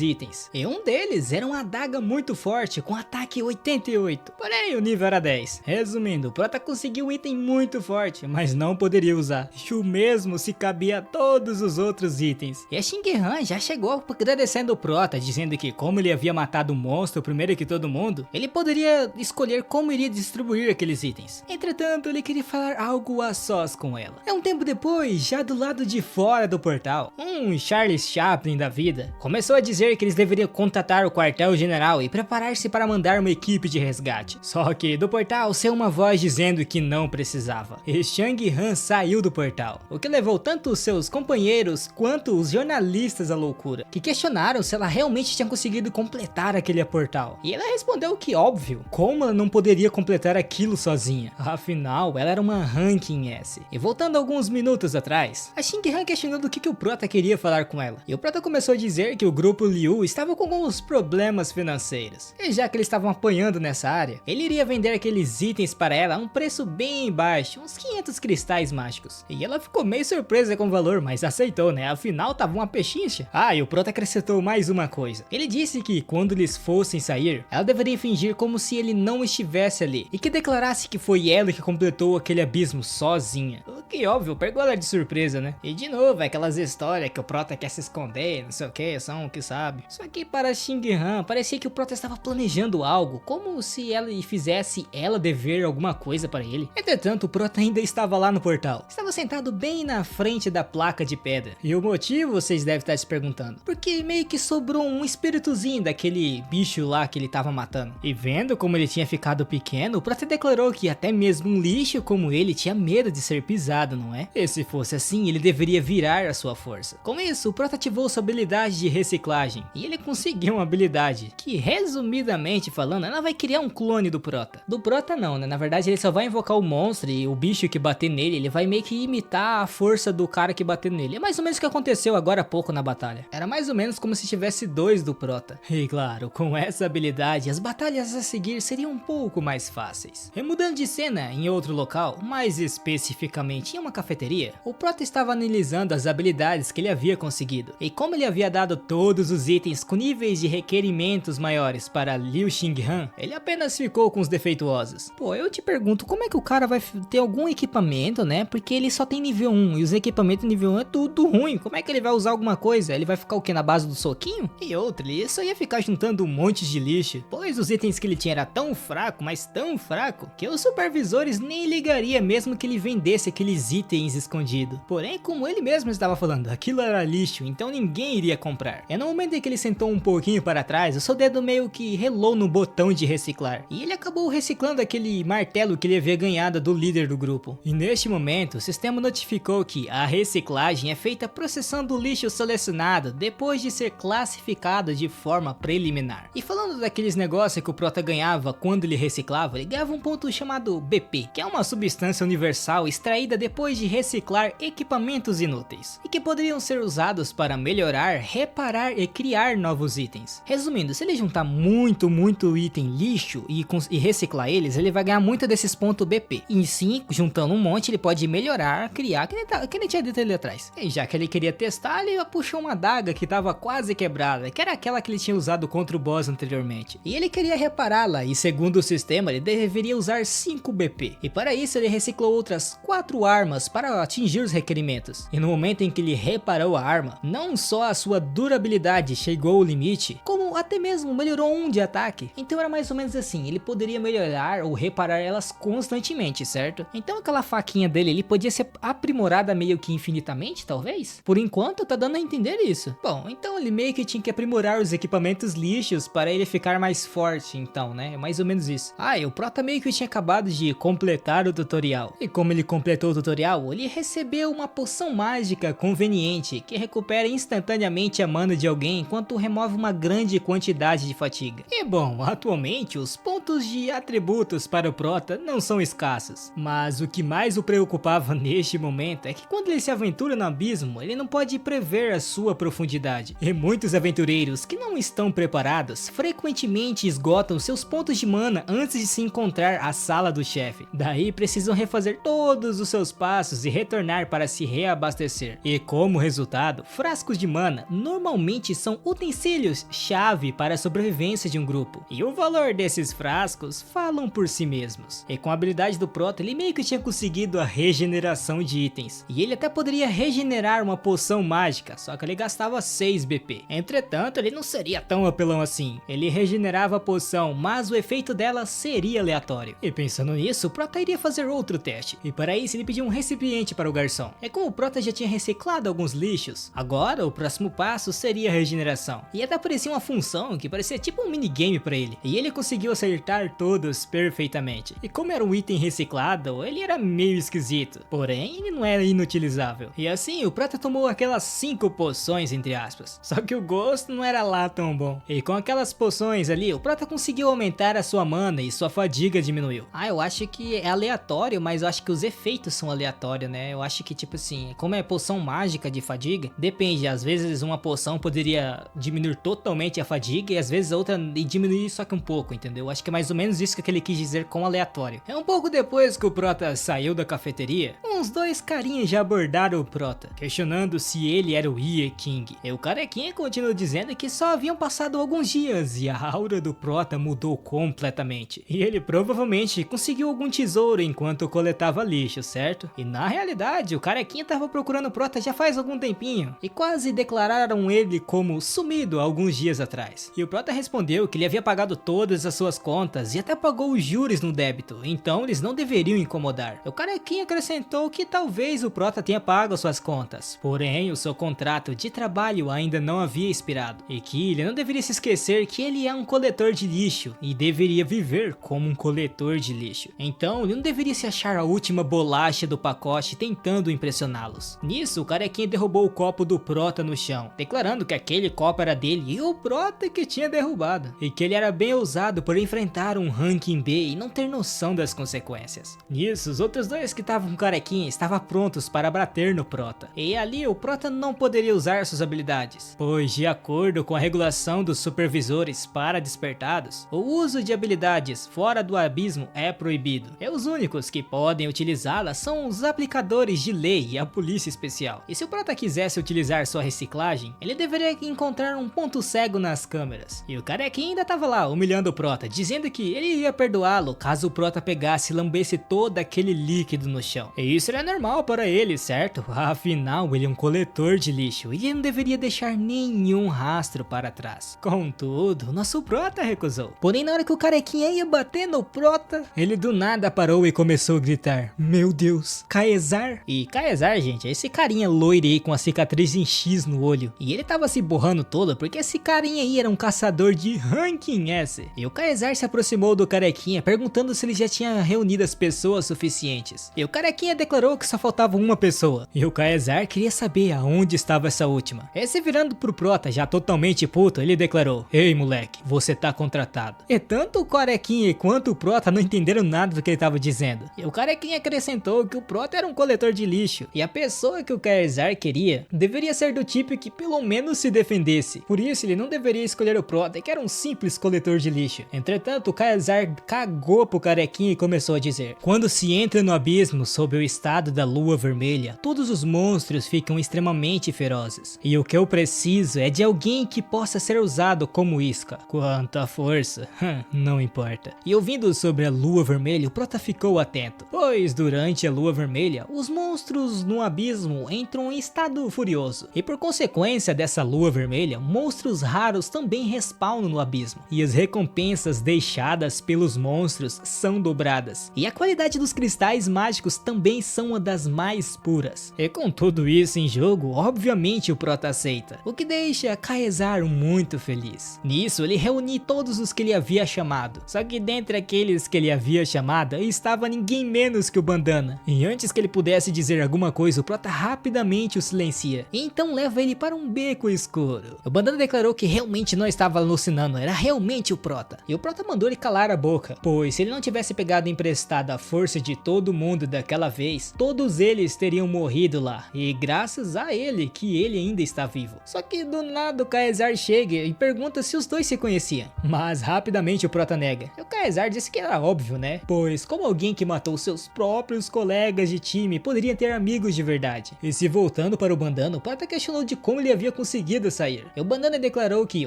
itens. E um deles era uma adaga muito forte, com ataque 88. Porém, o nível era 10. Resumindo, o Prota conseguiu um item muito forte, mas não poderia usar. E o mesmo se cabia a todos os outros itens. E a Shin'Han já chegou agradecendo o Prota, dizendo que como ele havia matado o monstro primeiro que todo mundo, ele poderia escolher como iria distribuir aqueles itens. Entretanto, ele queria falar algo a sós com ela. Um tempo depois, já do lado de fora do portal, um Charles Chaplin da vida começou a dizer que eles deveriam contatar o quartel-general e preparar-se para mandar uma equipe de resgate. Só que do portal saiu uma voz dizendo que não precisava. E Shin'Han saiu do portal, o que levou tanto os seus companheiros quanto os jornalistas à loucura, que questionaram se ela realmente tinha conseguido completar aquele portal. E ela respondeu que óbvio, como ela não poderia completar aquilo sozinha, afinal ela era uma ranking S. E voltando alguns minutos atrás, a Shin'Han questionou do que o Prota queria falar com ela, e o Prota começou a dizer que o grupo Liu estava com alguns problemas financeiros, e já que eles estavam apanhando nessa área, ele iria vender aqueles itens para ela a um preço bem baixo, uns 500 cristais mágicos. E ela ficou meio surpresa com o valor, mas aceitou, né? Afinal tava uma pechincha. Ah, e o Prota acrescentou mais uma coisa. Ele disse que quando eles fossem sair, ela deveria fingir como se ele não estivesse ali, e que declarasse que foi ela que completou aquele abismo sozinha. O que óbvio, pegou ela de surpresa, né? E de novo, aquelas histórias que o Prota quer se esconder, não sei o que, só um que sabe. Só que para a Shin'Han, parecia que o Prota estava planejando algo, como se ela fizesse ela dever alguma coisa para ele. Entretanto, o Prota ainda estava lá no portal. Estava sentado bem na frente da placa de pedra. E o motivo vocês devem estar se perguntando. Porque meio que sobrou um espíritozinho daquele bicho lá que ele estava matando. E vendo como ele tinha ficado pequeno, o Prota declarou que até mesmo um lixo como ele tinha medo de ser pisado complicado, não é? E se fosse assim, ele deveria virar a sua força. Com isso, o Prota ativou sua habilidade de reciclagem, e ele conseguiu uma habilidade que, resumidamente falando, ela vai criar um clone do Prota. Do Prota não, né? Na verdade ele só vai invocar o monstro e o bicho que bater nele, ele vai meio que imitar a força do cara que bater nele. É mais ou menos o que aconteceu agora há pouco na batalha. Era mais ou menos como se tivesse dois do Prota. E claro, com essa habilidade, as batalhas a seguir seriam um pouco mais fáceis. E mudando de cena, em outro local, mais especificamente em uma cafeteria, o Prota estava analisando as habilidades que ele havia conseguido. E como ele havia dado todos os itens com níveis de requerimentos maiores para Liu Xinghan, ele apenas ficou com os defeituosos. Pô, eu te pergunto, como é que o cara vai ter algum equipamento, né? Porque ele só tem nível 1 e os equipamentos nível 1 é tudo ruim. Como é que ele vai usar alguma coisa? Ele vai ficar o que, na base do soquinho? E outra, ele só ia ficar juntando um monte de lixo, pois os itens que ele tinha era tão fraco, mas tão fraco, que os supervisores nem ligaria mesmo que ele vendesse aqueles itens escondidos. Porém, como ele mesmo estava falando, aquilo era lixo, então ninguém iria comprar. É no momento em que ele sentou um pouquinho para trás, o seu dedo meio que relou no botão de reciclar, e ele acabou reciclando aquele martelo que ele havia ganhado do líder do grupo. E neste momento, o sistema notificou que a reciclagem é feita processando o lixo selecionado depois de ser classificado de forma preliminar. E falando daqueles negócios que o Prota ganhava quando ele reciclava, ele ganhava um ponto chamado BP, que é uma substância universal extraída depois de reciclar equipamentos inúteis, e que poderiam ser usados para melhorar, reparar e criar novos itens. Resumindo, se ele juntar muito item lixo e reciclar eles, ele vai ganhar muito desses pontos BP. E sim, juntando um monte, ele pode melhorar, criar, que nem tinha dito ali atrás. E já que ele queria testar, ele puxou uma adaga que estava quase quebrada, que era aquela que ele tinha usado contra o boss anteriormente. E ele queria repará-la, e segundo o sistema, ele deveria usar 5 BP. E para isso, ele reciclou outras 4 armas para atingir os requerimentos. E no momento em que ele reparou a arma, não só a sua durabilidade chegou ao limite, como até mesmo melhorou 1 de ataque. Então era mais ou menos assim, ele poderia melhorar ou reparar elas constantemente, certo? Então aquela faquinha dele, ele podia ser aprimorada meio que infinitamente, talvez? Por enquanto tá dando a entender isso. Bom, então ele meio que tinha que aprimorar os equipamentos lixos para ele ficar mais forte, então, né? É mais ou menos isso. Ah, e o Prota meio que tinha acabado de completar o tutorial. E como ele completou o tutorial, ele recebeu uma poção mágica conveniente que recupera instantaneamente a mana de alguém enquanto remove uma grande quantidade de fadiga. E bom, atualmente os pontos de atributos para o Prota não são escassos, mas o que mais o preocupava neste momento é que quando ele se aventura no abismo, ele não pode prever a sua profundidade. E muitos aventureiros que não estão preparados frequentemente esgotam seus pontos de mana antes de se encontrar a sala do chefe. Daí precisam refazer todos os seus passos e retornar para se reabastecer. E como resultado, frascos de mana normalmente são utensílios chave para a sobrevivência de um grupo. E o valor desses frascos falam por si mesmos. E com a habilidade do Prota, ele meio que tinha conseguido a regeneração de itens. E ele até poderia regenerar uma poção mágica, só que ele gastava 6 BP. Entretanto, ele não seria tão apelão assim. Ele regenerava a poção, mas o efeito dela seria aleatório. E pensando nisso, o Prota iria fazer outro teste. E para isso ele pediu um recipiente para o garçom. É como o Prota já tinha reciclado alguns lixos, agora o próximo passo seria a regeneração. E até aparecia uma função que parecia tipo um minigame para ele. E ele conseguiu acertar todos perfeitamente. E como era um item reciclado, ele era meio esquisito. Porém, ele não era inutilizável. E assim, o Prota tomou aquelas 5 poções, entre aspas. Só que o gosto não era lá tão bom. E com aquelas poções ali, o Prota conseguiu aumentar a sua mana e sua fadiga diminuiu. Ah, eu acho que é aleatório, mas eu acho que os efeitos são aleatórios, né? Eu acho que tipo assim, como é poção mágica de fadiga, depende. Às vezes uma poção poderia diminuir totalmente a fadiga e às vezes outra diminuir só que um pouco, entendeu? Eu acho que é mais ou menos isso que ele quis dizer com aleatório. É um pouco depois que o Prota saiu da cafeteria, uns 2 carinhas já abordaram o Prota, questionando se ele era o Ye King. E o carequinha continuou dizendo que só haviam passado alguns dias e a aura do Prota mudou completamente. E ele provavelmente conseguiu algum tesouro enquanto coletava lixo, certo? E na realidade, o carequinha tava procurando o Prota já faz algum tempinho e quase declararam ele como sumido alguns dias atrás. E o Prota respondeu que ele havia pagado todas as suas contas e até pagou os juros no débito, então eles não deveriam incomodar. O carequinha acrescentou que talvez o Prota tenha pago suas contas, porém o seu contrato de trabalho ainda não havia expirado e que ele não deveria se esquecer que ele é um coletor de lixo e deveria viver como um coletor de lixo. Então ele não deveria se achar a última bolacha do pacote tentando impressioná-los. Nisso, o carequinha derrubou o copo do Prota no chão, declarando que aquele copo era dele e o Prota que tinha derrubado, e que ele era bem ousado por enfrentar um ranking B e não ter noção das consequências. Nisso, os outros dois que estavam com o carequinha estavam prontos para bater no Prota, e ali o Prota não poderia usar suas habilidades, pois de acordo com a regulação dos supervisores para despertados, o uso de habilidades fora do abismo é proibido, e os únicos que podem utilizá-las são os aplicadores de lei e a polícia especial. E se o Prota quisesse utilizar sua reciclagem, ele deveria encontrar um ponto cego nas câmeras. E o carequinha ainda tava lá humilhando o Prota, dizendo que ele ia perdoá-lo caso o Prota pegasse e lambesse todo aquele líquido no chão. E isso era normal para ele, certo? Afinal, ele é um coletor de lixo e ele não deveria deixar nenhum rastro para trás. Contudo, o nosso Prota recusou. Porém, na hora que o carequinha ia bater no Prota, ele do nada parou e começou a gritar: "Meu Deus, Caesar!" E Caesar, gente, é esse carinha loiro aí com a cicatriz em X no olho. E ele tava se borrando todo porque esse carinha aí era um caçador de ranking S. E o Caesar se aproximou do carequinha perguntando se ele já tinha reunido as pessoas suficientes. E o carequinha declarou que só faltava uma pessoa. E o Caesar queria saber aonde estava essa última. E se virando pro Prota, já totalmente puto, ele declarou: "Ei moleque, você tá contratado." E tanto o carequinha quanto o Prota não entenderam nada do que ele tava dizendo. E o carequinha acrescentou que o Prota era um coletor de lixo, e a pessoa que o Caesar queria deveria ser do tipo que pelo menos se defendesse. Por isso ele não deveria escolher o Prota, que era um simples coletor de lixo. Entretanto, o Caesar cagou pro carequinha e começou a dizer: "Quando se entra no abismo sob o estado da lua vermelha, todos os monstros ficam extremamente ferozes. E o que eu preciso é de alguém que possa ser usado como isca." Quanta força, não importa. E ouvindo sobre a lua vermelha, o Prota ficou atento, pois durante a lua vermelha, os monstros no abismo entram em estado furioso. E por consequência dessa lua vermelha, monstros raros também respawnam no abismo. E as recompensas deixadas pelos monstros são dobradas. E a qualidade dos cristais mágicos também são uma das mais puras. E com tudo isso em jogo, obviamente o Prota aceita, o que deixa Caesar muito feliz. Nisso, ele reuniu todos os que ele havia chamado. Só que dentre aqueles que ele havia chamado, estava ninguém menos que o Bandana. E antes que ele pudesse dizer alguma coisa, o Prota rapidamente o silencia. E então leva ele para um beco escuro. O Bandana declarou que realmente não estava alucinando, era realmente o Prota. E o Prota mandou ele calar a boca, pois se ele não tivesse pegado emprestada a força de todo mundo daquela vez, todos eles teriam morrido lá. E graças a ele que ele ainda está vivo. Só que do nada o Caesar chega e pergunta se os dois se conheciam. Mas rapidamente o Prota nega. E o Caesar disse que era óbvio, né? Pois como alguém que matou seus próprios colegas de time poderia ter amigos de verdade? E se voltando para o Bandana, o Prota questionou de como ele havia conseguido sair. E o Bandana declarou que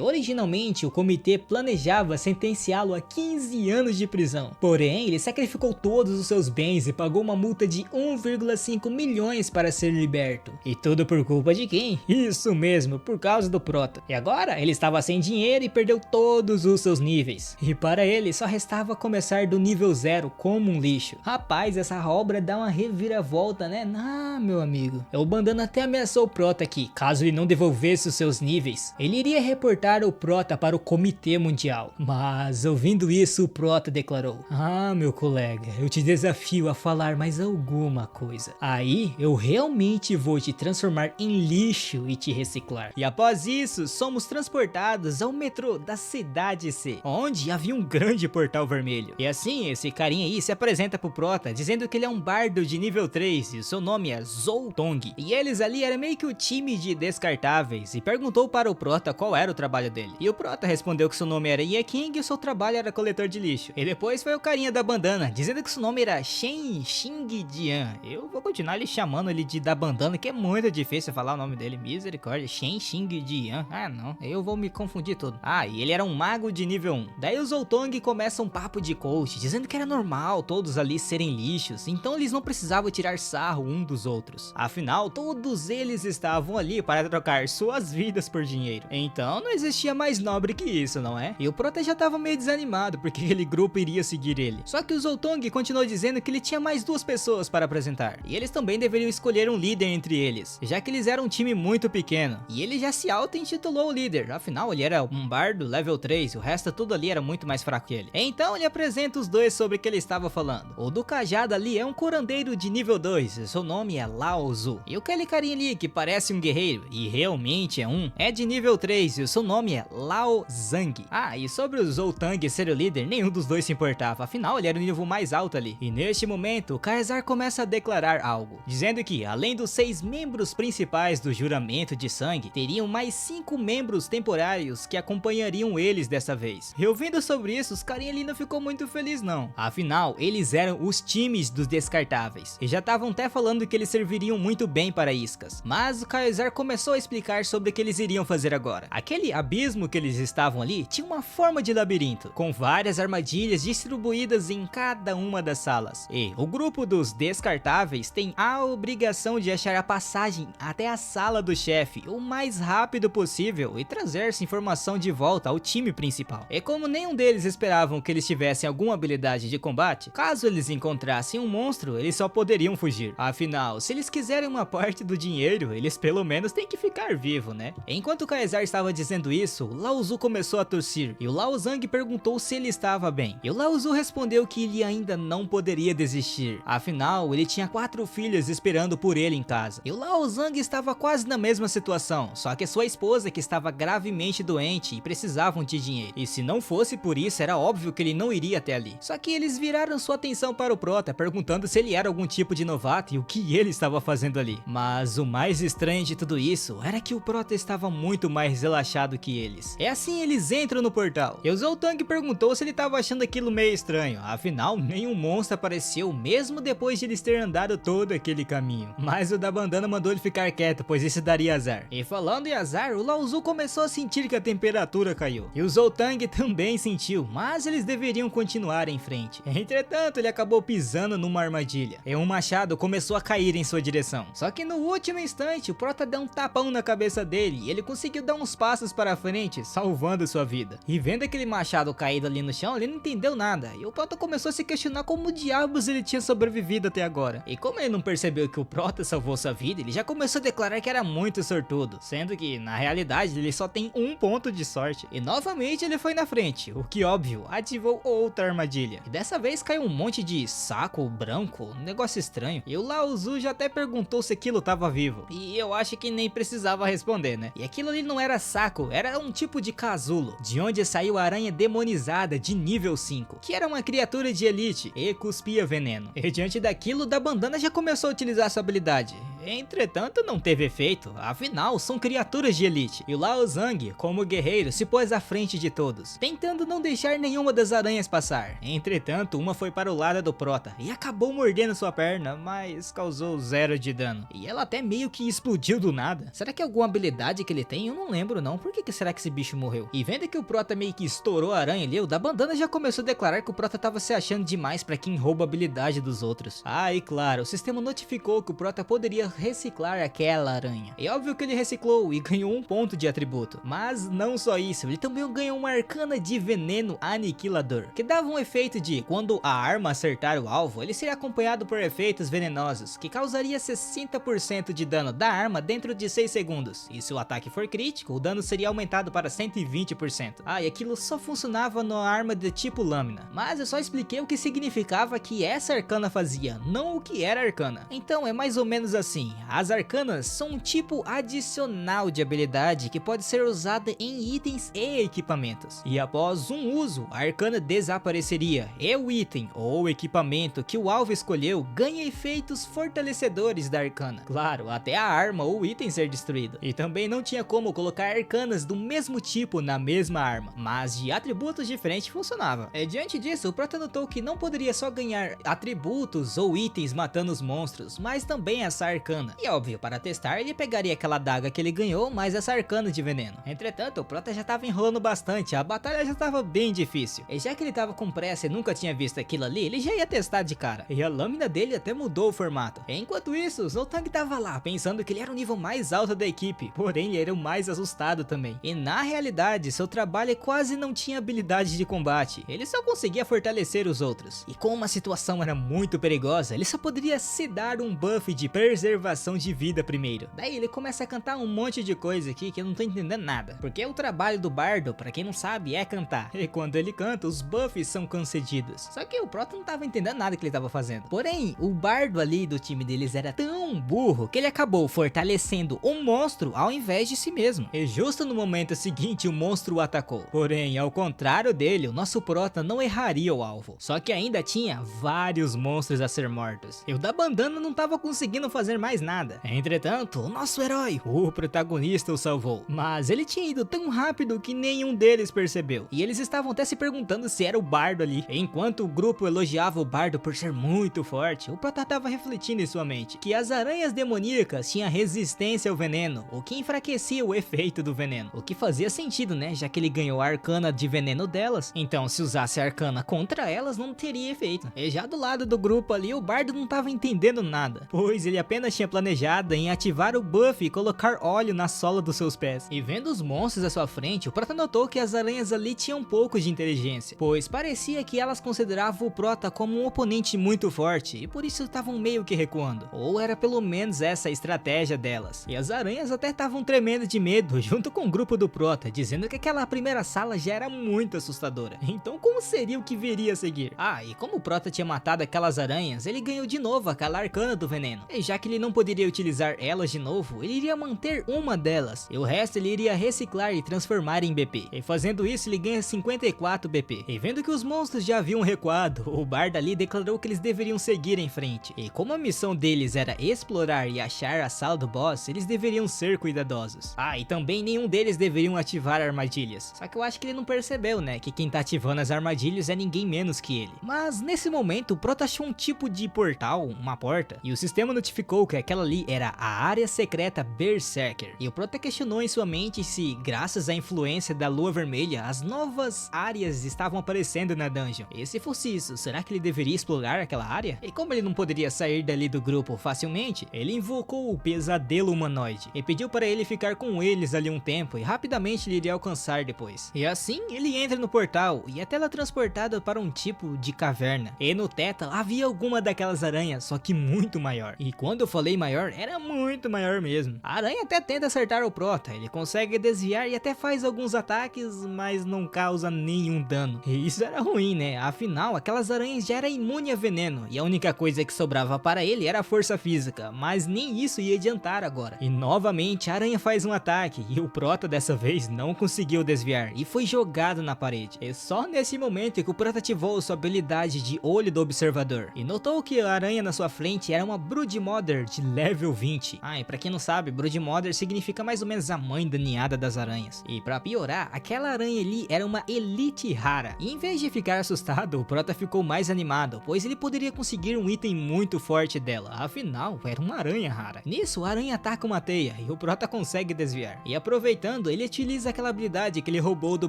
originalmente o comitê planejava sentenciá-lo a 15 anos de prisão. Porém, ele sacrificou todos os seus bens e pagou uma multa de 1,5 milhões para ser liberto. E tudo por culpa de quem? Isso mesmo, por causa do Prota. E agora ele estava sem dinheiro e perdeu todos os seus níveis. E para ele só restava começar do nível 0 como um lixo. Rapaz, essa obra dá uma reviravolta, né? Ah, meu amigo. O Bandana até ameaçou o Prota que, caso ele não devolvesse os seus níveis, ele iria reportar o Prota para o Comitê Mundial. Mas ouvindo isso, o Prota declarou: "Ah, meu colega, eu te desafio a falar mais alguma coisa. Aí eu realmente vou te transformar em lixo e te reciclar." E após isso, somos transportados ao metrô da cidade C, onde havia um grande portal vermelho. E assim, esse carinha aí se apresenta pro Prota, dizendo que ele é um bardo de nível 3 e o seu nome é Zoltong. E eles ali eram meio que o time de descartáveis, e perguntou para o Prota qual era o trabalho dele. E o Prota respondeu que seu nome era Yeking e o seu trabalho era coletor de lixo. E depois foi o carinha da bandana, dizendo que seu nome era Shen Xing Dian. Eu vou continuar ele chamando ele de da bandana, que é muito difícil falar o nome dele. Misericórdia, Shen Xing Dian. Ah não, eu vou me confundir todo. Ah, e ele era um mago de nível 1. Daí o Zoltong começa um papo de coach, dizendo que era normal todos ali serem lixos, então eles não precisavam tirar sarro um dos outros. Afinal, todos eles estavam ali para trocar suas vidas por dinheiro. Então não existia mais nobre que isso, não é? E o Prota já tava meio desanimado, porque aquele grupo iria seguir ele. Só que o Zoltong continuou dizendo que ele tinha mais 2 pessoas para apresentar, e eles também deveriam escolher um líder entre eles, já que eles eram um time muito pequeno. E ele já se auto-intitulou o líder, afinal ele era um bardo level 3, e o resto tudo ali era muito mais fraco que ele. Então ele apresenta os dois sobre o que ele estava falando. O do cajado ali é um curandão curandeiro de nível 2, seu nome é Lao Zu. E aquele carinha ali que parece um guerreiro, e realmente é de nível 3, e seu nome é Lao Zhang. Ah, e sobre o Zhou Tang ser o líder, nenhum dos dois se importava, afinal ele era o nível mais alto ali. E neste momento, o Caesar começa a declarar algo, dizendo que além dos 6 membros principais do juramento de sangue, teriam mais 5 membros temporários que acompanhariam eles dessa vez. E ouvindo sobre isso, os carinha ali não ficou muito feliz não, afinal eles eram os times dos descartáveis, e já estavam até falando que eles serviriam muito bem para iscas. Mas o Caesar começou a explicar sobre o que eles iriam fazer agora. Aquele abismo que eles estavam ali tinha uma forma de labirinto, com várias armadilhas distribuídas em cada uma das salas. E o grupo dos descartáveis tem a obrigação de achar a passagem até a sala do chefe o mais rápido possível e trazer essa informação de volta ao time principal. E como nenhum deles esperavam que eles tivessem alguma habilidade de combate, caso eles encontrassem um monstro, eles só poderiam fugir. Afinal, se eles quiserem uma parte do dinheiro, eles pelo menos têm que ficar vivo, né? Enquanto o Caesar estava dizendo isso, Lao Zu começou a tossir, e o Lao Zhang perguntou se ele estava bem. E o Lao Zu respondeu que ele ainda não poderia desistir, afinal ele tinha 4 filhas esperando por ele em casa. E o Lao Zhang estava quase na mesma situação, só que sua esposa que estava gravemente doente e precisavam de dinheiro. E se não fosse por isso, era óbvio que ele não iria até ali. Só que eles viraram sua atenção para o Prota, perguntando se ele era algum tipo de novato e o que ele estava fazendo ali. Mas o mais estranho de tudo isso era que o Prota estava muito mais relaxado que eles. É assim, eles entram no portal, e o Zhou Tang perguntou se ele estava achando aquilo meio estranho, afinal nenhum monstro apareceu mesmo depois de eles terem andado todo aquele caminho. Mas o da bandana mandou ele ficar quieto, pois isso daria azar. E falando em azar, o Lao Zu começou a sentir que a temperatura caiu, e o Zhou Tang também sentiu, mas eles deveriam continuar em frente. Entretanto, ele acabou pisando numa armadilha, e um machado começou a cair em sua direção. Só que no último instante, o Prota deu um tapão na cabeça dele, e ele conseguiu dar uns passos para frente, salvando sua vida. E vendo aquele machado caído ali no chão, ele não entendeu nada, e o Prota começou a se questionar como diabos ele tinha sobrevivido até agora. E como ele não percebeu que o Prota salvou sua vida, ele já começou a declarar que era muito sortudo, sendo que na realidade ele só tem 1 ponto de sorte. E novamente ele foi na frente, o que óbvio ativou outra armadilha, e dessa vez caiu um monte de saco branco, um negócio estranho. E o Lao Zu já até perguntou se aquilo tava vivo, e eu acho que nem precisava responder, né? E aquilo ali não era saco, era um tipo de casulo, de onde saiu a aranha demonizada de nível 5, que era uma criatura de elite e cuspia veneno. E diante daquilo, da bandana já começou a utilizar sua habilidade. Entretanto, não teve efeito, afinal são criaturas de elite. E o Lao Zhang, como guerreiro, se pôs à frente de todos, tentando não deixar nenhuma das aranhas passar. Entretanto, uma foi para o lado do Prota e acabou mordendo sua perna, mas causou 0 de dano. E ela até meio que explodiu do nada. Será que é alguma habilidade que ele tem? Eu não lembro não. Por que será que esse bicho morreu? E vendo que o Prota meio que estourou a aranha ali, o da bandana já começou a declarar que o Prota tava se achando demais pra quem rouba a habilidade dos outros. Ah, e claro, o sistema notificou que o Prota poderia reciclar aquela aranha. É óbvio que ele reciclou e ganhou 1 ponto de atributo. Mas não só isso, ele também ganhou uma arcana de veneno aniquilador, que dava um efeito de quando a arma acertar o alvo, ele seria acompanhado por efeitos venenosos, que causaria 60% de dano da arma dentro de 6 segundos. E se o ataque for crítico, o dano seria aumentado para 120%. Ah, e aquilo só funcionava na arma de tipo lâmina. Mas eu só expliquei o que significava que essa arcana fazia, não o que era arcana. Então é mais ou menos assim, as arcanas são um tipo adicional de habilidade que pode ser usada em itens e equipamentos. E após um uso, a arcana desapareceria, e o item ou equipamento que o alvo escolheu ganha efeitos fortalecedores da arcana. Claro, até a arma ou item ser destruído. E também não tinha como colocar arcanas do mesmo tipo na mesma arma, mas de atributos diferentes funcionava. E diante disso, o Prota notou que não poderia só ganhar atributos ou itens matando os monstros, mas também essa arcana. E óbvio, para testar, ele pegaria aquela adaga que ele ganhou, mais essa arcana de veneno. Entretanto, o Prota já estava enrolando bastante, a batalha já estava bem difícil. E já que ele estava com pressa e nunca tinha visto aquilo ali, ele já ia testar de cara. E a lâmina dele até mudou o formato. Enquanto isso, o Zhou Tang estava lá, pensando que ele era o nível mais alto da equipe, porém ele era o mais assustado também. E na realidade, seu trabalho quase não tinha habilidade de combate, ele só conseguia fortalecer os outros. E como a situação era muito perigosa, ele só poderia se dar um buff de preservação preservação de vida primeiro. Daí ele começa a cantar um monte de coisa aqui que eu não tô entendendo nada. Porque o trabalho do bardo, pra quem não sabe, é cantar. E quando ele canta, os buffs são concedidos. Só que o Prota não tava entendendo nada que ele tava fazendo. Porém, o bardo ali do time deles era tão burro que ele acabou fortalecendo um monstro ao invés de si mesmo. E justo no momento seguinte, o monstro o atacou. Porém, ao contrário dele, o nosso Prota não erraria o alvo. Só que ainda tinha vários monstros a ser mortos. E o da bandana não tava conseguindo fazer mais nada. Entretanto, o nosso herói, o protagonista, o salvou. Mas ele tinha ido tão rápido que nenhum deles percebeu. E eles estavam até se perguntando se era o bardo ali. Enquanto o grupo elogiava o bardo por ser muito forte, o Prota tava refletindo em sua mente que as aranhas demoníacas tinham resistência ao veneno, o que enfraquecia o efeito do veneno. O que fazia sentido, né? Já que ele ganhou a arcana de veneno delas. Então, se usasse a arcana contra elas, não teria efeito. E já do lado do grupo ali, o bardo não tava entendendo nada, pois ele apenas tinha planejado em ativar o buff e colocar óleo na sola dos seus pés. E vendo os monstros à sua frente, o Prota notou que as aranhas ali tinham um pouco de inteligência, pois parecia que elas consideravam o Prota como um oponente muito forte e por isso estavam meio que recuando. Ou era pelo menos essa a estratégia delas. E as aranhas até estavam tremendo de medo junto com o grupo do Prota, dizendo que aquela primeira sala já era muito assustadora. Então como seria o que viria a seguir? Ah, e como o Prota tinha matado aquelas aranhas, ele ganhou de novo aquela arcana do veneno. E já que ele não poderia utilizar elas de novo, ele iria manter uma delas, e o resto ele iria reciclar e transformar em BP. E fazendo isso ele ganha 54 BP. E vendo que os monstros já haviam recuado, o bardo ali declarou que eles deveriam seguir em frente. E como a missão deles era explorar e achar a sala do boss, eles deveriam ser cuidadosos. Ah, e também nenhum deles deveriam ativar armadilhas. Só que eu acho que ele não percebeu, né, que quem tá ativando as armadilhas é ninguém menos que ele. Mas nesse momento o Prota achou um tipo de portal, uma porta, e o sistema notificou que aquela ali era a área secreta Berserker. E o Prota questionou em sua mente se, graças à influência da lua vermelha, as novas áreas estavam aparecendo na dungeon. E se fosse isso, será que ele deveria explorar aquela área? E como ele não poderia sair dali do grupo facilmente, ele invocou o pesadelo humanoide e pediu para ele ficar com eles ali um tempo e rapidamente ele iria alcançar depois. E assim ele entra no portal e é teletransportado para um tipo de caverna. E no teto havia alguma daquelas aranhas, só que muito maior. E quando eu falei maior, era muito maior mesmo. A aranha até tenta acertar o Prota, ele consegue desviar e até faz alguns ataques, mas não causa nenhum dano. E isso era ruim, né? Afinal, aquelas aranhas já eram imunes a veneno, e a única coisa que sobrava para ele era a força física, mas nem isso ia adiantar agora. E novamente a aranha faz um ataque, e o Prota dessa vez não conseguiu desviar, e foi jogado na parede. E só nesse momento que o Prota ativou sua habilidade de olho do observador, e notou que a aranha na sua frente era uma Broodmother de level 20. Ah, e pra quem não sabe, Broodmother significa mais ou menos a mãe da ninhada das aranhas. E pra piorar, aquela aranha ali era uma elite rara. E em vez de ficar assustado, o Prota ficou mais animado, pois ele poderia conseguir um item muito forte dela. Afinal, era uma aranha rara. Nisso, a aranha ataca uma teia e o Prota consegue desviar. E aproveitando, ele utiliza aquela habilidade que ele roubou do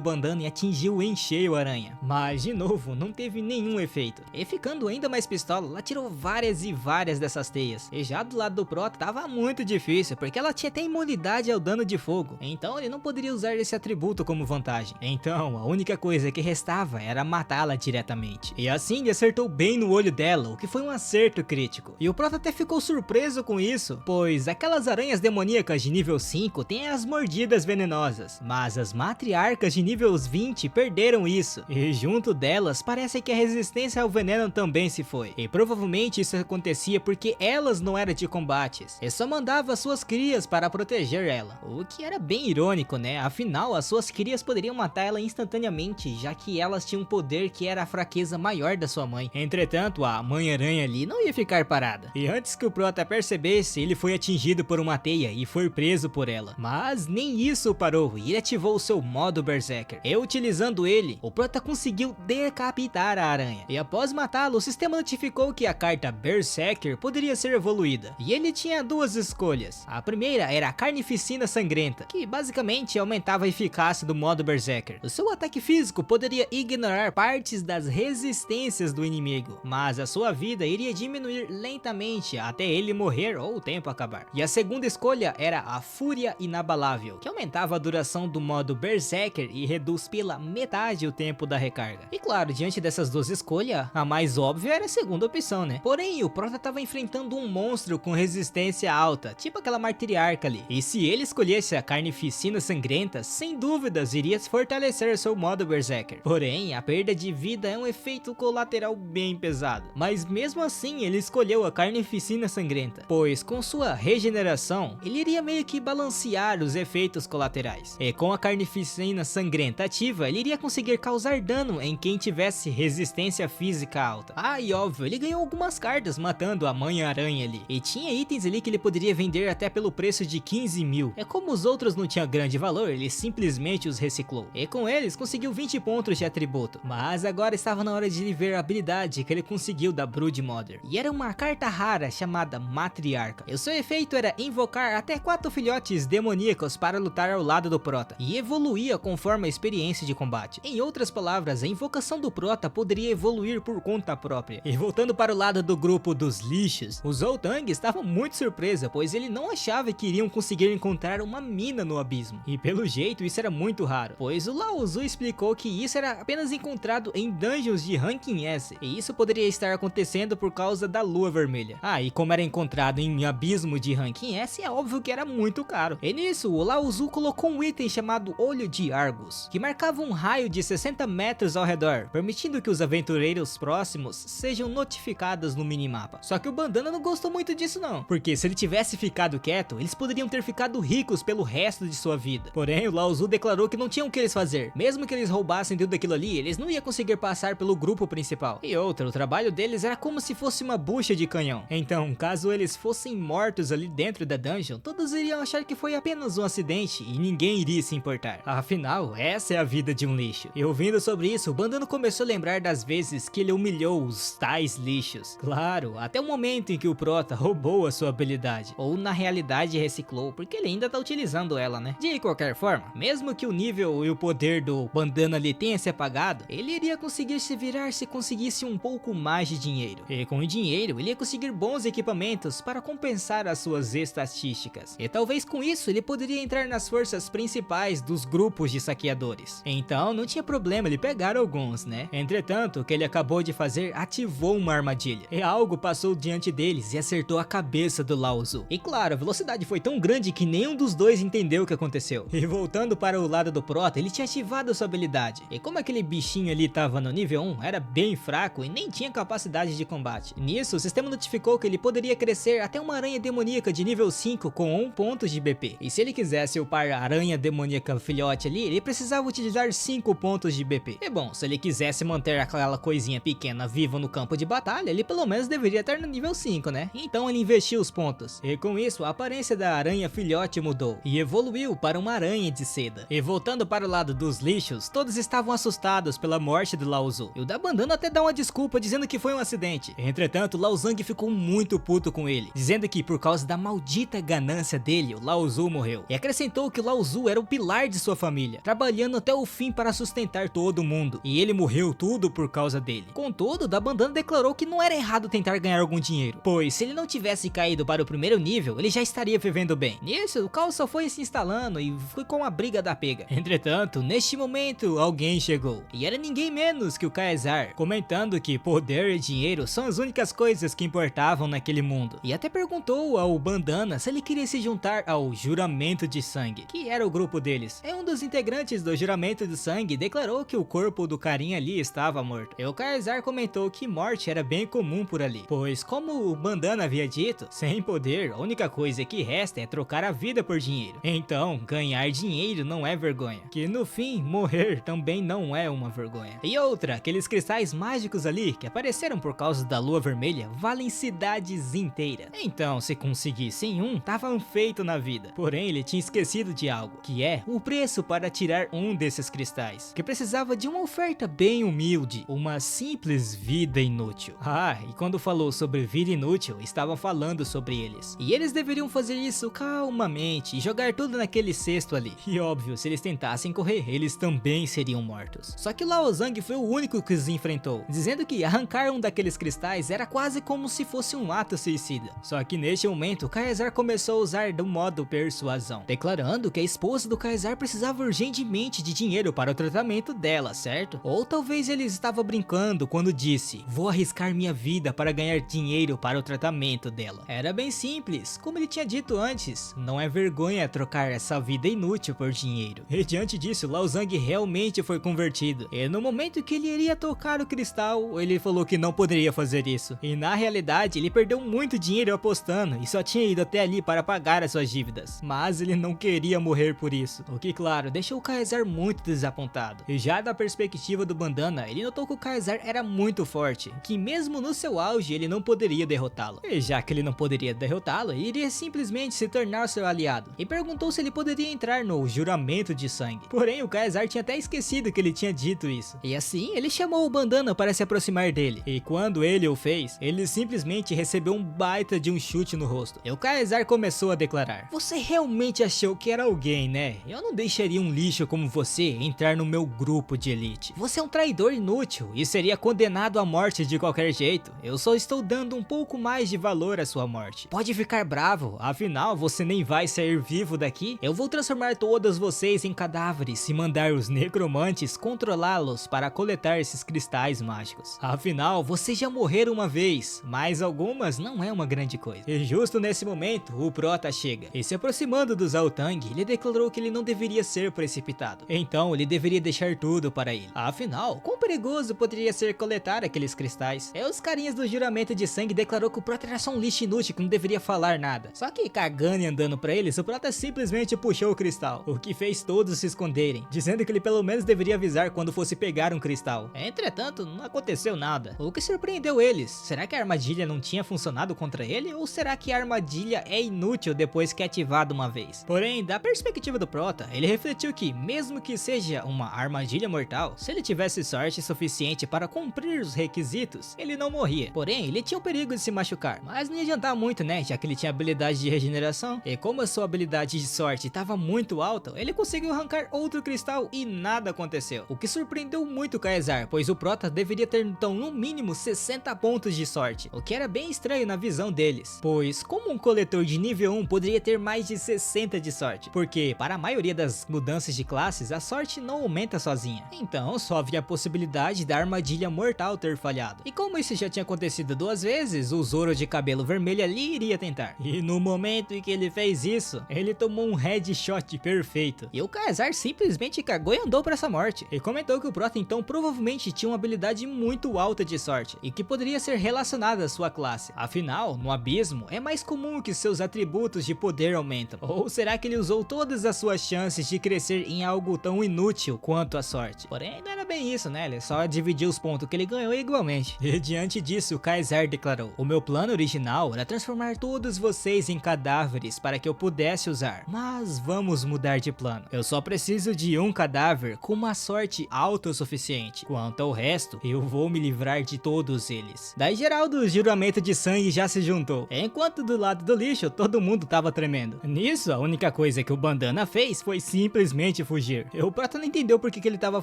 bandana e atingiu em cheio a aranha. Mas, de novo, não teve nenhum efeito. E ficando ainda mais pistola, ela tirou várias e várias dessas teias. E já do lado do Prota tava muito difícil, porque ela tinha até imunidade ao dano de fogo. Então ele não poderia usar esse atributo como vantagem. Então a única coisa que restava era matá-la diretamente. E assim ele acertou bem no olho dela, o que foi um acerto crítico. E o Prota até ficou surpreso com isso, pois aquelas aranhas demoníacas de nível 5 têm as mordidas venenosas, mas as matriarcas de níveis 20 perderam isso. E junto delas parece que a resistência ao veneno também se foi. E provavelmente isso acontecia porque elas não eram de combates, e só mandava suas crias para proteger ela. O que era bem irônico, né? Afinal, as suas crias poderiam matar ela instantaneamente, já que elas tinham um poder que era a fraqueza maior da sua mãe. Entretanto, a mãe aranha ali não ia ficar parada. E antes que o Prota percebesse, ele foi atingido por uma teia e foi preso por ela. Mas nem isso parou, e ele ativou o seu modo Berserker. E utilizando ele, o Prota conseguiu decapitar a aranha. E após matá-lo, o sistema notificou que a carta Berserker poderia ser evoluída. E ele tinha duas escolhas. A primeira era a Carnificina Sangrenta, que basicamente aumentava a eficácia do modo Berserker. O seu ataque físico poderia ignorar partes das resistências do inimigo, mas a sua vida iria diminuir lentamente até ele morrer ou o tempo acabar. E a segunda escolha era a Fúria Inabalável, que aumentava a duração do modo Berserker e reduz pela metade o tempo da recarga. E claro, diante dessas duas escolhas, a mais óbvia era a segunda opção, né? Porém, o Prota estava enfrentando um monstro dinheiro com resistência alta, tipo aquela martiriarca ali. E se ele escolhesse a carnificina sangrenta, sem dúvidas iria fortalecer seu modo berserker. Porém, a perda de vida é um efeito colateral bem pesado. Mas mesmo assim, ele escolheu a carnificina sangrenta, pois com sua regeneração, ele iria meio que balancear os efeitos colaterais. E com a carnificina sangrenta ativa, ele iria conseguir causar dano em quem tivesse resistência física alta. Ah, e óbvio, ele ganhou algumas cartas matando a Mãe Aranha ali. E tinha itens ali que ele poderia vender até pelo preço de 15 mil. É como os outros não tinham grande valor, ele simplesmente os reciclou. E com eles conseguiu 20 pontos de atributo. Mas agora estava na hora de ver a habilidade que ele conseguiu da Broodmother. E era uma carta rara chamada Matriarca. E o seu efeito era invocar até 4 filhotes demoníacos para lutar ao lado do Prota. E evoluía conforme a experiência de combate. Em outras palavras, a invocação do Prota poderia evoluir por conta própria. E voltando para o lado do grupo dos lixos, o Zoltang estava muito surpreso, pois ele não achava que iriam conseguir encontrar uma mina no abismo. E pelo jeito isso era muito raro, pois o Laozu explicou que isso era apenas encontrado em dungeons de ranking S, e isso poderia estar acontecendo por causa da lua vermelha. Ah, e como era encontrado em abismo de ranking S, é óbvio que era muito caro. E nisso, o Laozu colocou um item chamado Olho de Argus, que marcava um raio de 60 metros ao redor, permitindo que os aventureiros próximos sejam notificados no minimapa. Só que o Bandana não gostou muito disso não, porque se ele tivesse ficado quieto, eles poderiam ter ficado ricos pelo resto de sua vida. Porém, o Laozu declarou que não tinham o que eles fazer. Mesmo que eles roubassem tudo aquilo ali, eles não iam conseguir passar pelo grupo principal. E outra, o trabalho deles era como se fosse uma bucha de canhão. Então, caso eles fossem mortos ali dentro da dungeon, todos iriam achar que foi apenas um acidente e ninguém iria se importar. Afinal, essa é a vida de um lixo. E ouvindo sobre isso, o Bandana começou a lembrar das vezes que ele humilhou os tais lixos. Claro, até o momento em que o Prota roubou a sua habilidade, ou na realidade reciclou, porque ele ainda tá utilizando ela, né? De qualquer forma, mesmo que o nível e o poder do Bandana ali tenha se apagado, ele iria conseguir se virar se conseguisse um pouco mais de dinheiro. E com o dinheiro, ele ia conseguir bons equipamentos para compensar as suas estatísticas. E talvez com isso ele poderia entrar nas forças principais dos grupos de saqueadores. Então não tinha problema ele pegar alguns, né? Entretanto, o que ele acabou de fazer ativou uma armadilha. E algo passou diante deles e acertou a cabeça do Laozu. E claro, a velocidade foi tão grande que nenhum dos dois entendeu o que aconteceu. E voltando para o lado do Prota, ele tinha ativado sua habilidade. E como aquele bichinho ali estava no nível 1, era bem fraco e nem tinha capacidade de combate. Nisso, o sistema notificou que ele poderia crescer até uma aranha demoníaca de nível 5 com 1 ponto de BP. E se ele quisesse upar a aranha demoníaca filhote ali, ele precisava utilizar 5 pontos de BP. E bom, se ele quisesse manter aquela coisinha pequena viva no campo de batalha, ele pelo menos deveria estar no nível 5, né? Então ele investiu os pontos. E com isso, a aparência da aranha filhote mudou e evoluiu para uma aranha de seda. E voltando para o lado dos lixos, todos estavam assustados pela morte do Laozu. E o da Bandana até dá uma desculpa dizendo que foi um acidente. Entretanto, Lao Zhang ficou muito puto com ele, dizendo que por causa da maldita ganância dele, o Laozu morreu. E acrescentou que o Laozu era o pilar de sua família, trabalhando até o fim para sustentar todo mundo. E ele morreu tudo por causa dele. Contudo, o da Bandana declarou que não era errado tentar ganhar algum dinheiro, pois se ele não tivesse caído para o primeiro nível, ele já estaria vivendo bem. Nisso, o caos só foi se instalando e foi com a briga da pega. Entretanto, neste momento, alguém chegou. E era ninguém menos que o Caesar, comentando que poder e dinheiro são as únicas coisas que importavam naquele mundo. E até perguntou ao Bandana se ele queria se juntar ao Juramento de Sangue, que era o grupo deles. E um dos integrantes do Juramento de Sangue declarou que o corpo do carinha ali estava morto. E o Caesar comentou que morte era bem comum por ali, pois como o Bandana havia dito, sem poder, a única coisa que resta é trocar a vida por dinheiro. Então, ganhar dinheiro não é vergonha. Que no fim, morrer também não é uma vergonha. E outra, aqueles cristais mágicos ali que apareceram por causa da lua vermelha valem cidades inteiras. Então, se conseguissem um, estavam feito na vida. Porém, ele tinha esquecido de algo, que é o preço para tirar um desses cristais, que precisava de uma oferta bem humilde, uma simples vida inútil. Ah, e quando falou sobre vida inútil, estavam falando sobre eles. E eles deveriam fazer isso calmamente e jogar tudo naquele cesto ali. E óbvio, se eles tentassem correr, eles também seriam mortos. Só que Lao Zhang foi o único que os enfrentou, dizendo que arrancar um daqueles cristais era quase como se fosse um ato suicida. Só que neste momento, Caesar começou a usar do modo persuasão, declarando que a esposa do Caesar precisava urgentemente de dinheiro para o tratamento dela, certo? Ou talvez ele estava brincando quando disse: vou arriscar minha vida para ganhar dinheiro para o tratamento lado dela. Era bem simples, como ele tinha dito antes, não é vergonha trocar essa vida inútil por dinheiro. E diante disso, Lao Zhang realmente foi convertido, e no momento que ele iria tocar o cristal, ele falou que não poderia fazer isso. E na realidade, ele perdeu muito dinheiro apostando, e só tinha ido até ali para pagar as suas dívidas. Mas ele não queria morrer por isso, o que claro, deixou o Caesar muito desapontado. E já da perspectiva do Bandana, ele notou que o Caesar era muito forte, que mesmo no seu auge ele não poderia derrotá-lo. E já que ele não poderia derrotá-lo, ele iria simplesmente se tornar seu aliado. E perguntou se ele poderia entrar no juramento de sangue. Porém, o Caesar tinha até esquecido que ele tinha dito isso. E assim, ele chamou o Bandana para se aproximar dele. E quando ele o fez, ele simplesmente recebeu um baita de um chute no rosto. E o Caesar começou a declarar: "Você realmente achou que era alguém, né? Eu não deixaria um lixo como você entrar no meu grupo de elite. Você é um traidor inútil e seria condenado à morte de qualquer jeito. Eu só estou dando um pouco mais de valor à sua morte. Pode ficar bravo, afinal você nem vai sair vivo daqui. Eu vou transformar todos vocês em cadáveres e mandar os necromantes controlá-los para coletar esses cristais mágicos. Afinal, vocês já morreram uma vez, mas algumas não é uma grande coisa." E justo nesse momento, o Prota chega. E se aproximando do Zhao Tang, ele declarou que ele não deveria ser precipitado. Então, ele deveria deixar tudo para ele. Afinal, quão perigoso poderia ser coletar aqueles cristais? E os carinhas do juramento de sangue declarou que o Prota era só um lixo inútil que não deveria falar nada. Só que cagando e andando pra eles, o Prota simplesmente puxou o cristal, o que fez todos se esconderem, dizendo que ele pelo menos deveria avisar quando fosse pegar um cristal. Entretanto, não aconteceu nada, o que surpreendeu eles. Será que a armadilha não tinha funcionado contra ele? Ou será que a armadilha é inútil depois que é ativada uma vez? Porém, da perspectiva do Prota, ele refletiu que, mesmo que seja uma armadilha mortal, se ele tivesse sorte suficiente para cumprir os requisitos, ele não morria. Porém, ele tinha o perigo de se machucar, mas não ia adiantar muito, né, já que ele tinha habilidade de regeneração, e como a sua habilidade de sorte estava muito alta, ele conseguiu arrancar outro cristal e nada aconteceu, o que surpreendeu muito o Caesar, pois o Prota deveria ter então no mínimo 60 pontos de sorte, o que era bem estranho na visão deles, pois como um coletor de nível 1 poderia ter mais de 60 de sorte, porque para a maioria das mudanças de classes, a sorte não aumenta sozinha, então só havia a possibilidade da armadilha mortal ter falhado, e como isso já tinha acontecido 2 vezes, o Zoro de cabelo vermelho ali iria tentar, e no momento em que ele fez isso, ele tomou um headshot perfeito, e o Caesar simplesmente cagou e andou para essa morte, e comentou que o Prota então provavelmente tinha uma habilidade muito alta de sorte, e que poderia ser relacionada à sua classe, afinal, no abismo, é mais comum que seus atributos de poder aumentam, ou será que ele usou todas as suas chances de crescer em algo tão inútil quanto a sorte? Porém, não era bem isso, né, ele só dividiu os pontos que ele ganhou igualmente, e diante disso, o Caesar declarou: "O meu plano original era transformar todos vocês em cadáveres para que eu pudesse usar, mas vamos mudar de plano. Eu só preciso de um cadáver com uma sorte autossuficiente. Quanto ao resto, eu vou me livrar de todos eles." Daí geral do juramento de sangue já se juntou, enquanto do lado do lixo todo mundo tava tremendo. Nisso, a única coisa que o Bandana fez foi simplesmente fugir. E o Prota não entendeu por que ele tava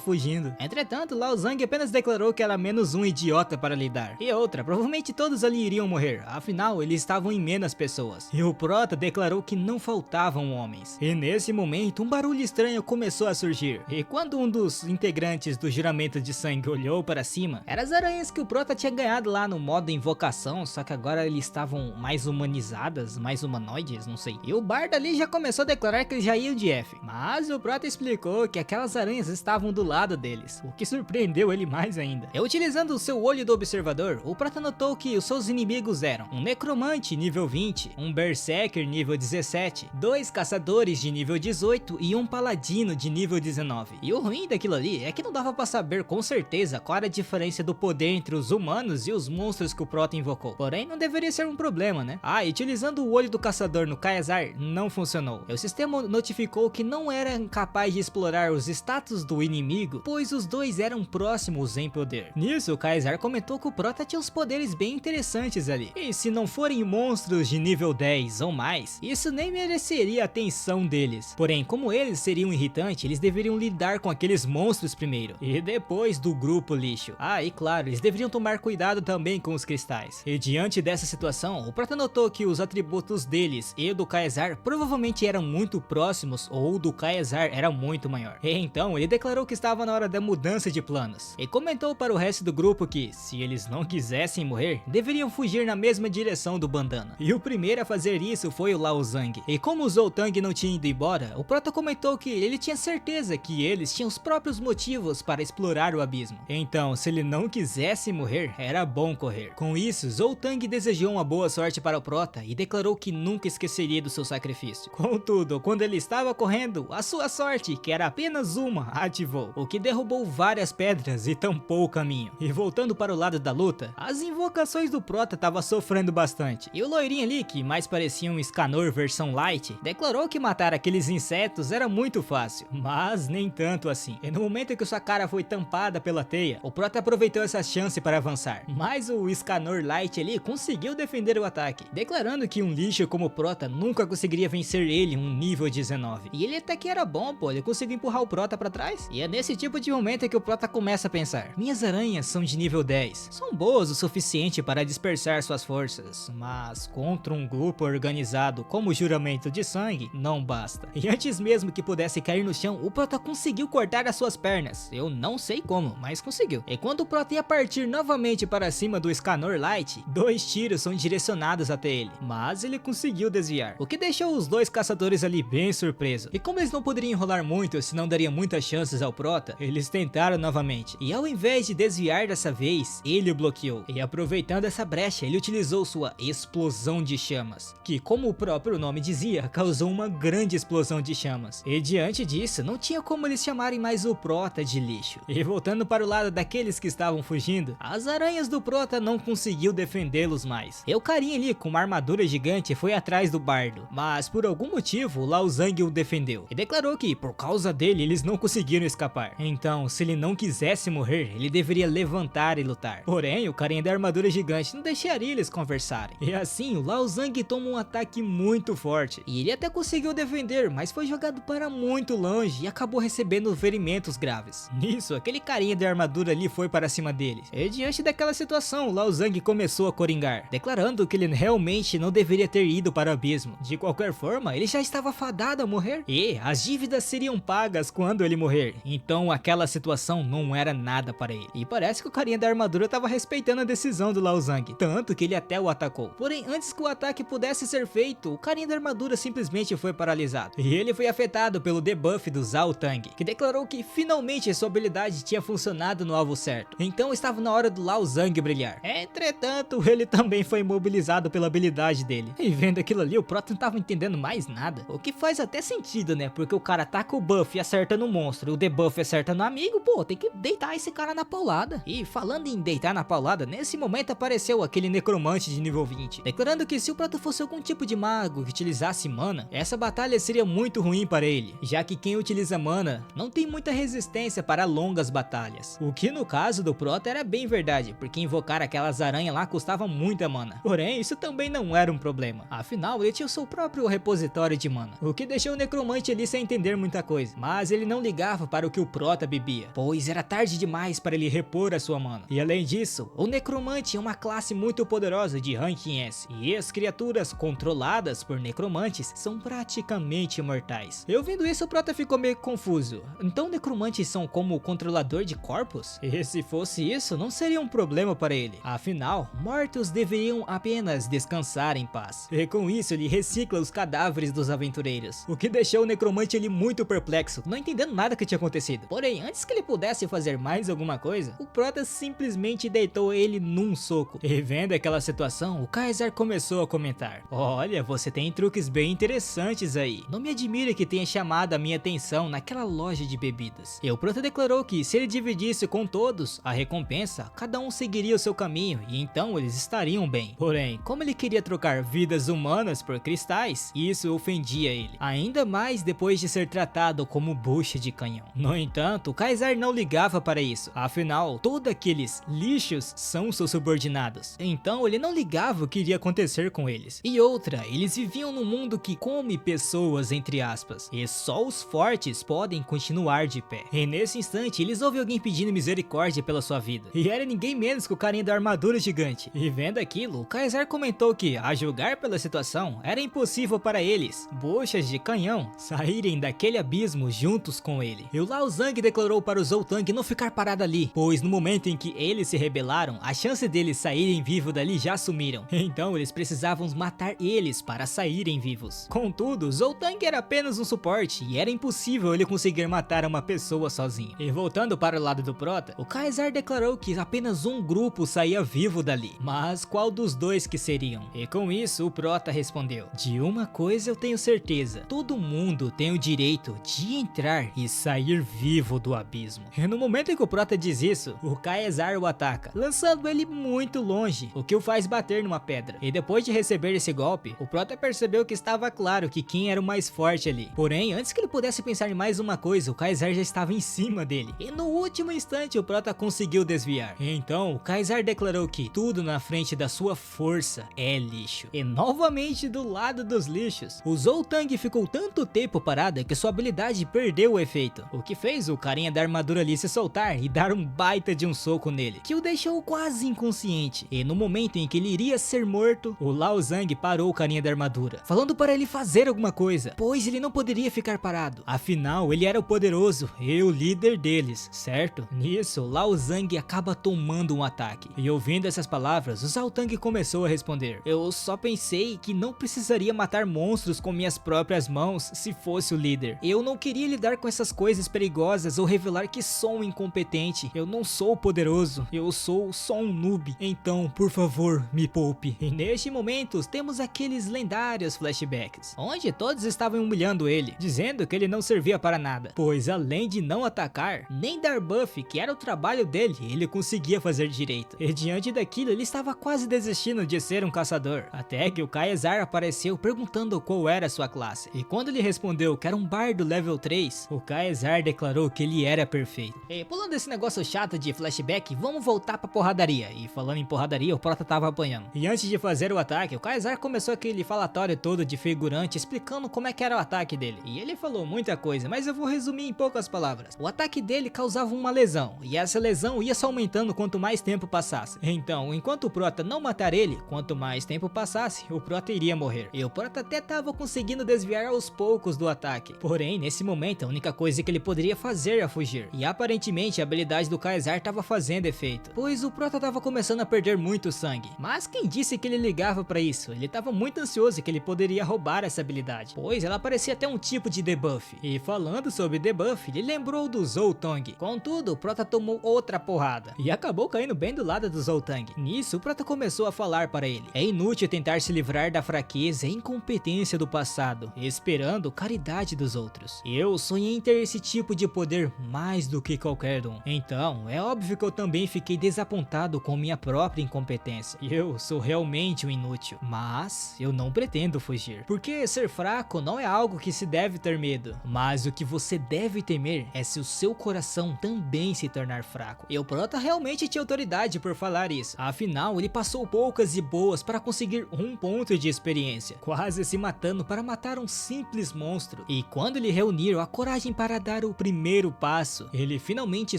fugindo. Entretanto, Lao Zhang apenas declarou que era menos um idiota para lidar. E outra, provavelmente todos ali iriam morrer, afinal eles estavam em menos pessoas. E o Prota declarou que não faltavam homens. E nesse momento, um barulho estranho começou a surgir. E quando um dos integrantes do juramento de sangue olhou para cima, eram as aranhas que o Prota tinha ganhado lá no modo invocação, só que agora eles estavam mais humanizadas, mais humanoides, não sei. E o Bard ali já começou a declarar que eles já iam de F. Mas o Prota explicou que aquelas aranhas estavam do lado deles, o que surpreendeu ele mais ainda. E utilizando o seu olho do observador, o Prota notou que os seus inimigos eram um necromante nível 20, um berserker nível 17, 2 caçadores de nível 18 e um paladino de nível 19. E o ruim daquilo ali é que não dava pra saber com certeza qual era a diferença do poder entre os humanos e os monstros que o Prota invocou. Porém, não deveria ser um problema, né? Ah, e utilizando o olho do caçador no Caesar, não funcionou. E o sistema notificou que não era capaz de explorar os status do inimigo, pois os dois eram próximos em poder. Nisso, o Caesar comentou que o Prota tinha uns poderes bem interessantes ali. E se não forem monstros de nível 10 ou mais, isso nem mereceria a atenção deles. Porém, como eles seriam irritantes, eles deveriam lidar com aqueles monstros primeiro, e depois do grupo lixo. Ah, e claro, eles deveriam tomar cuidado também com os cristais. E diante dessa situação, o Prota notou que os atributos deles e do Caesar provavelmente eram muito próximos, ou o do Caesar era muito maior. E então, ele declarou que estava na hora da mudança de planos, e comentou para o resto do grupo que, se eles não quisessem morrer, deveriam fugir na mesma direção do bandana. E o primeiro a fazer isso foi o Lao Zhang. E como o Zoltang não tinha ido embora, o prota comentou que ele tinha certeza que eles tinham os próprios motivos para explorar o abismo. Então, se ele não quisesse morrer, era bom correr. Com isso, Zoltang desejou uma boa sorte para o prota e declarou que nunca esqueceria do seu sacrifício. Contudo, quando ele estava correndo, a sua sorte, que era apenas uma, ativou, o que derrubou várias pedras e tampou o caminho. E voltando para o lado da luta, as invocações do prota estavam sofrendo bastante. E o loirinho ali, que mais parecia um Escanor versão light, declarou que matar aqueles insetos era muito fácil, mas nem tanto assim. E no momento em que sua cara foi tampada pela teia, o prota aproveitou essa chance para avançar. Mas o Escanor light ali conseguiu defender o ataque, declarando que um lixo como o prota nunca conseguiria vencer ele um nível 19. E ele até que era bom, pô, ele conseguiu empurrar o prota para trás. E é nesse tipo de momento que o prota começa a pensar: minhas aranhas são de nível 10, são boas o suficiente para dispersar suas forças, mas contra um grupo organizado como o Juramento de Sangue, não basta. E antes mesmo que pudesse cair no chão, o prota conseguiu cortar as suas pernas. Eu não sei como, mas conseguiu. E quando o prota ia partir novamente para cima do Escanor Light, 2 tiros são direcionados até ele, mas ele conseguiu desviar, o que deixou os 2 caçadores ali bem surpresos. E como eles não poderiam enrolar muito, senão daria muitas chances ao prota, eles tentaram novamente. E ao invés de desviar dessa vez, ele o bloqueou. E aproveitando essa brecha, ele utilizou sua explosão de chamas, que, como o próprio nome dizia, causou uma grande explosão de chamas. E diante disso, não tinha como eles chamarem mais o prota de lixo. E voltando para o lado daqueles que estavam fugindo, as aranhas do prota não conseguiu defendê-los mais. E o carinha ali com uma armadura gigante foi atrás do bardo, mas por algum motivo o Lao Zhang o defendeu e declarou que por causa dele eles não conseguiram escapar. Então, se ele não quisesse morrer, ele deveria levantar e lutar. Porém, o carinha da armadura gigante não deixaria eles conversarem. E assim, o Lao Zhang toma um ataque muito forte e ele até conseguiu defender, mas foi jogado para muito longe e acabou recebendo ferimentos graves. Nisso, aquele carinha da armadura ali foi para cima deles. E diante daquela situação, o Lao Zhang começou a coringar, declarando que ele realmente não deveria ter ido para o abismo. De qualquer forma, ele já estava fadado a morrer e as dívidas seriam pagas quando ele morrer. Então aquela situação não era nada para ele. E parece que o carinha da armadura estava respeitando a decisão do Lao Zhang, tanto que ele até o atacou. Porém, antes que o ataque pudesse ser feito, o carinha da armadura simplesmente foi paralisado. E ele foi afetado pelo debuff do Zoltang, que declarou que finalmente sua habilidade tinha funcionado no alvo certo. Então estava na hora do Lao Zhang brilhar. Entretanto, ele também foi imobilizado pela habilidade dele. E vendo aquilo ali, o prota não estava entendendo mais nada. O que faz até sentido, né? Porque o cara ataca o buff e acerta no monstro, e o debuff acerta no amigo, pô, tem que deitar esse cara na paulada. E falando em deitar na paulada, nesse momento apareceu aquele necromante de nível 20, declarando que se o prota fosse algum tipo de mago que utilizasse mana, essa batalha seria muito ruim para ele, já que quem utiliza mana não tem muita resistência para longas batalhas. O que no caso do prota era bem verdade, porque invocar aquelas aranhas lá custava muita mana. Porém, isso também não era um problema, afinal ele tinha o seu próprio repositório de mana, o que deixou o necromante ali sem entender muita coisa. Mas ele não ligava para o que o prota bebia, pois era tarde demais para ele repor a sua mana. E além disso, o necromante é uma classe muito poderosa de ranking S, e as criaturas controladas por necromantes são praticamente imortais. Eu vendo isso, o prota ficou meio confuso. Então necromantes são como o controlador de corpos? E se fosse isso, não seria um problema para ele. Afinal, mortos deveriam apenas descansar em paz. E com isso ele recicla os cadáveres dos aventureiros, o que deixou o necromante ele muito perplexo, não entendendo nada que tinha acontecido. Porém, antes que ele pudesse fazer mais alguma coisa, o prota simplesmente deitou ele num soco. E vendo aquela situação, o Kaiser começou a comentar: olha, você tem truques bem interessantes aí. Não me admira que tenha chamado a minha atenção naquela loja de bebidas. E o prota declarou que se ele dividisse com todos a recompensa, cada um seguiria o seu caminho e então eles estariam bem. Porém, como ele queria trocar vidas humanas por cristais, isso ofendia ele, ainda mais depois de ser tratado como bucha de canhão. No entanto, o Kaiser não ligava para isso, afinal, todos aqueles lixos são seus subordinados, então ele não ligava o que iria acontecer com eles. E outra, eles viviam num mundo que come pessoas, entre aspas, e só os fortes podem continuar de pé. E nesse instante, eles ouvem alguém pedindo misericórdia pela sua vida, e era ninguém menos que o carinha da armadura gigante. E vendo aquilo, o Kaiser comentou que, a julgar pela situação, era impossível para eles, buchas de canhão, saírem daquele abismo juntos com ele. E o Lao Zhang declarou para o Zoltang não ficar parado ali, pois no momento em que eles se rebelaram, a chance deles saírem vivos dali já sumiram. Então eles precisavam matar eles para saírem vivos. Contudo, Zoltang era apenas um suporte e era impossível ele conseguir matar uma pessoa sozinho. E voltando para o lado do Prota, o Caesar declarou que apenas um grupo saía vivo dali. Mas qual dos dois que seriam? E com isso o Prota respondeu: de uma coisa eu tenho certeza, todo mundo tem o direito de entrar e sair vivo do abismo. E no momento em que o Prota diz isso, o Caesar o ataca, lançando ele muito longe, o que o faz bater numa pedra. E depois de receber esse golpe, o Prota percebeu que estava claro que quem era o mais forte ali. Porém, antes que ele pudesse pensar em mais uma coisa, o Caesar já estava em cima dele. E no último instante o Prota conseguiu desviar. Então, o Caesar declarou que tudo na frente da sua força é lixo. E novamente do lado dos lixos, o Zoltang ficou tanto tempo parada que sua habilidade perdeu o efeito, o que fez o carinha da armadura ali se soltar e dar um baita de um soco nele, que o deixou quase inconsciente. E no momento em que ele iria ser morto, o Lao Zhang parou o carinha da armadura, falando para ele fazer alguma coisa, pois ele não poderia ficar parado. Afinal, ele era o poderoso e o líder deles, certo? Nisso, Lao Zhang acaba tomando um ataque. E ouvindo essas palavras, o Zoltang começou a responder: eu só pensei que não precisaria matar monstros com minhas próprias mãos se fosse o líder. Eu não queria lidar com essas coisas perigosas ou revelar que sou um incompetente. Eu não sou poderoso, eu sou só um noob. Então, por favor, me poupe. E neste momento, temos aqueles lendários flashbacks, onde todos estavam humilhando ele, dizendo que ele não servia para nada, pois além de não atacar, nem dar buff, que era o trabalho dele, ele conseguia fazer direito. E diante daquilo, ele estava quase desistindo de ser um caçador, até que o Caesar apareceu perguntando qual era a sua classe. E quando ele respondeu que era um bardo level 3, o Caesar declarou que ele era perfeito. E pulando esse negócio chato de flashback, vamos voltar pra porradaria. E falando em porradaria, o Prota tava apanhando. E antes de fazer o ataque, o Caesar começou aquele falatório todo de figurante, explicando como é que era o ataque dele. E ele falou muita coisa, mas eu vou resumir em poucas palavras. O ataque dele causava uma lesão, e essa lesão ia só aumentando quanto mais tempo passasse. Então, enquanto o Prota não matar ele, quanto mais tempo passasse, o Prota iria morrer. E o Prota até tava conseguindo desviar aos poucos do ataque. Porém, nesse momento, a única coisa que ele poderia fazer era fugir. E aparentemente a habilidade do Caesar tava fazendo efeito, pois o Prota tava começando a perder muito sangue. Mas quem disse que ele ligava pra isso? Ele tava muito ansioso que ele poderia roubar essa habilidade, pois ela parecia até um tipo de debuff. E falando sobre debuff, ele lembrou do Zoltang. Contudo, o Prota tomou outra porrada e acabou caindo bem do lado do Zoltang. Nisso, o Prota começou a falar para ele: é inútil tentar se livrar da fraqueza e incompetência do passado, esperando caridade dos outros. Eu sonhei em ter esse tipo de poder mais do que qualquer um. Então, é óbvio que eu também fiquei desapontado com minha própria incompetência. Eu sou realmente um inútil, mas eu não pretendo fugir, porque ser fraco não é algo que se deve ter medo, mas o que você deve temer é se o seu coração também se tornar fraco. E o Prota realmente tinha autoridade por falar isso, afinal ele passou poucas e boas para conseguir 1 ponto de experiência, quase se matando para matar um simples monstro. E quando ele reuniu a coragem para dar o primeiro passo, ele finalmente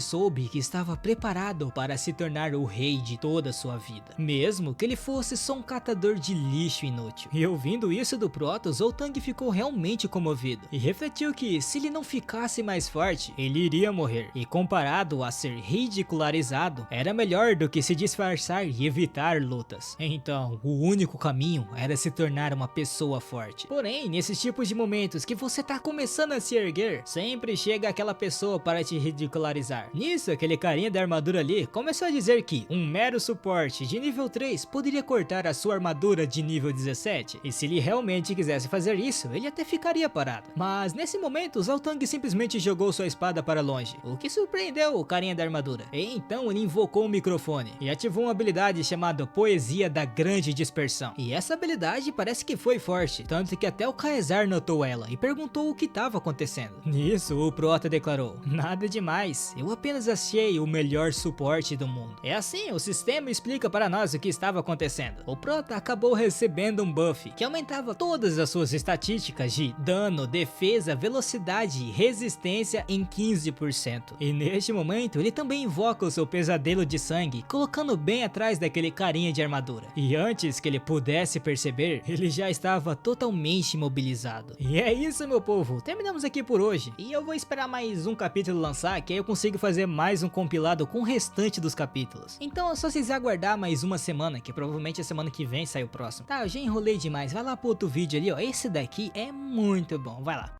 soube que estava preparado para se tornar o rei de toda a sua vida, mesmo que ele fosse só um catador de lixo inútil. E ouvindo isso do Prota, o Zoltang ficou realmente comovido e refletiu que se ele não ficasse mais forte, ele iria morrer. E comparado a ser ridicularizado, era melhor do que se disfarçar e evitar lutas. Então, o único caminho era se tornar uma pessoa forte. Porém, nesses tipos de momentos que você tá começando a se erguer, sempre chega aquela pessoa para te ridicularizar. Nisso, aquele carinha da armadura ali começou a dizer que um mero suporte de nível 3 poderia cortar a sua armadura de nível 17, e se ele realmente quisesse fazer isso, ele até ficaria parado. Mas nesse momento, Zoltang simplesmente jogou sua espada para longe, o que surpreendeu o carinha da armadura. E então ele invocou o microfone e ativou uma habilidade chamada Poesia da Grande Dispersão. E essa habilidade parece que foi forte, tanto que até o Caesar notou ela e perguntou o que estava acontecendo. Nisso, o Prota declarou: nada demais, eu apenas achei o melhor suporte do mundo. É assim, o sistema explica para nós o que estava acontecendo. O Prota acabou recebendo um buff que aumentava todas as suas estatísticas de dano, defesa, velocidade e resistência em 15%. E neste momento, ele também invoca o seu pesadelo de sangue, colocando bem atrás daquele carinha de armadura. E antes que ele pudesse perceber, ele já estava totalmente imobilizado. E é isso, meu povo, terminamos aqui por hoje. E eu vou esperar mais um capítulo lançar, que aí eu consigo fazer mais um compilado com o restante dos capítulos. Então é só vocês aguardar mais uma semana semana, que provavelmente a semana que vem sai o próximo. Tá, eu já enrolei demais, vai lá pro outro vídeo ali, ó, esse daqui é muito bom, vai lá.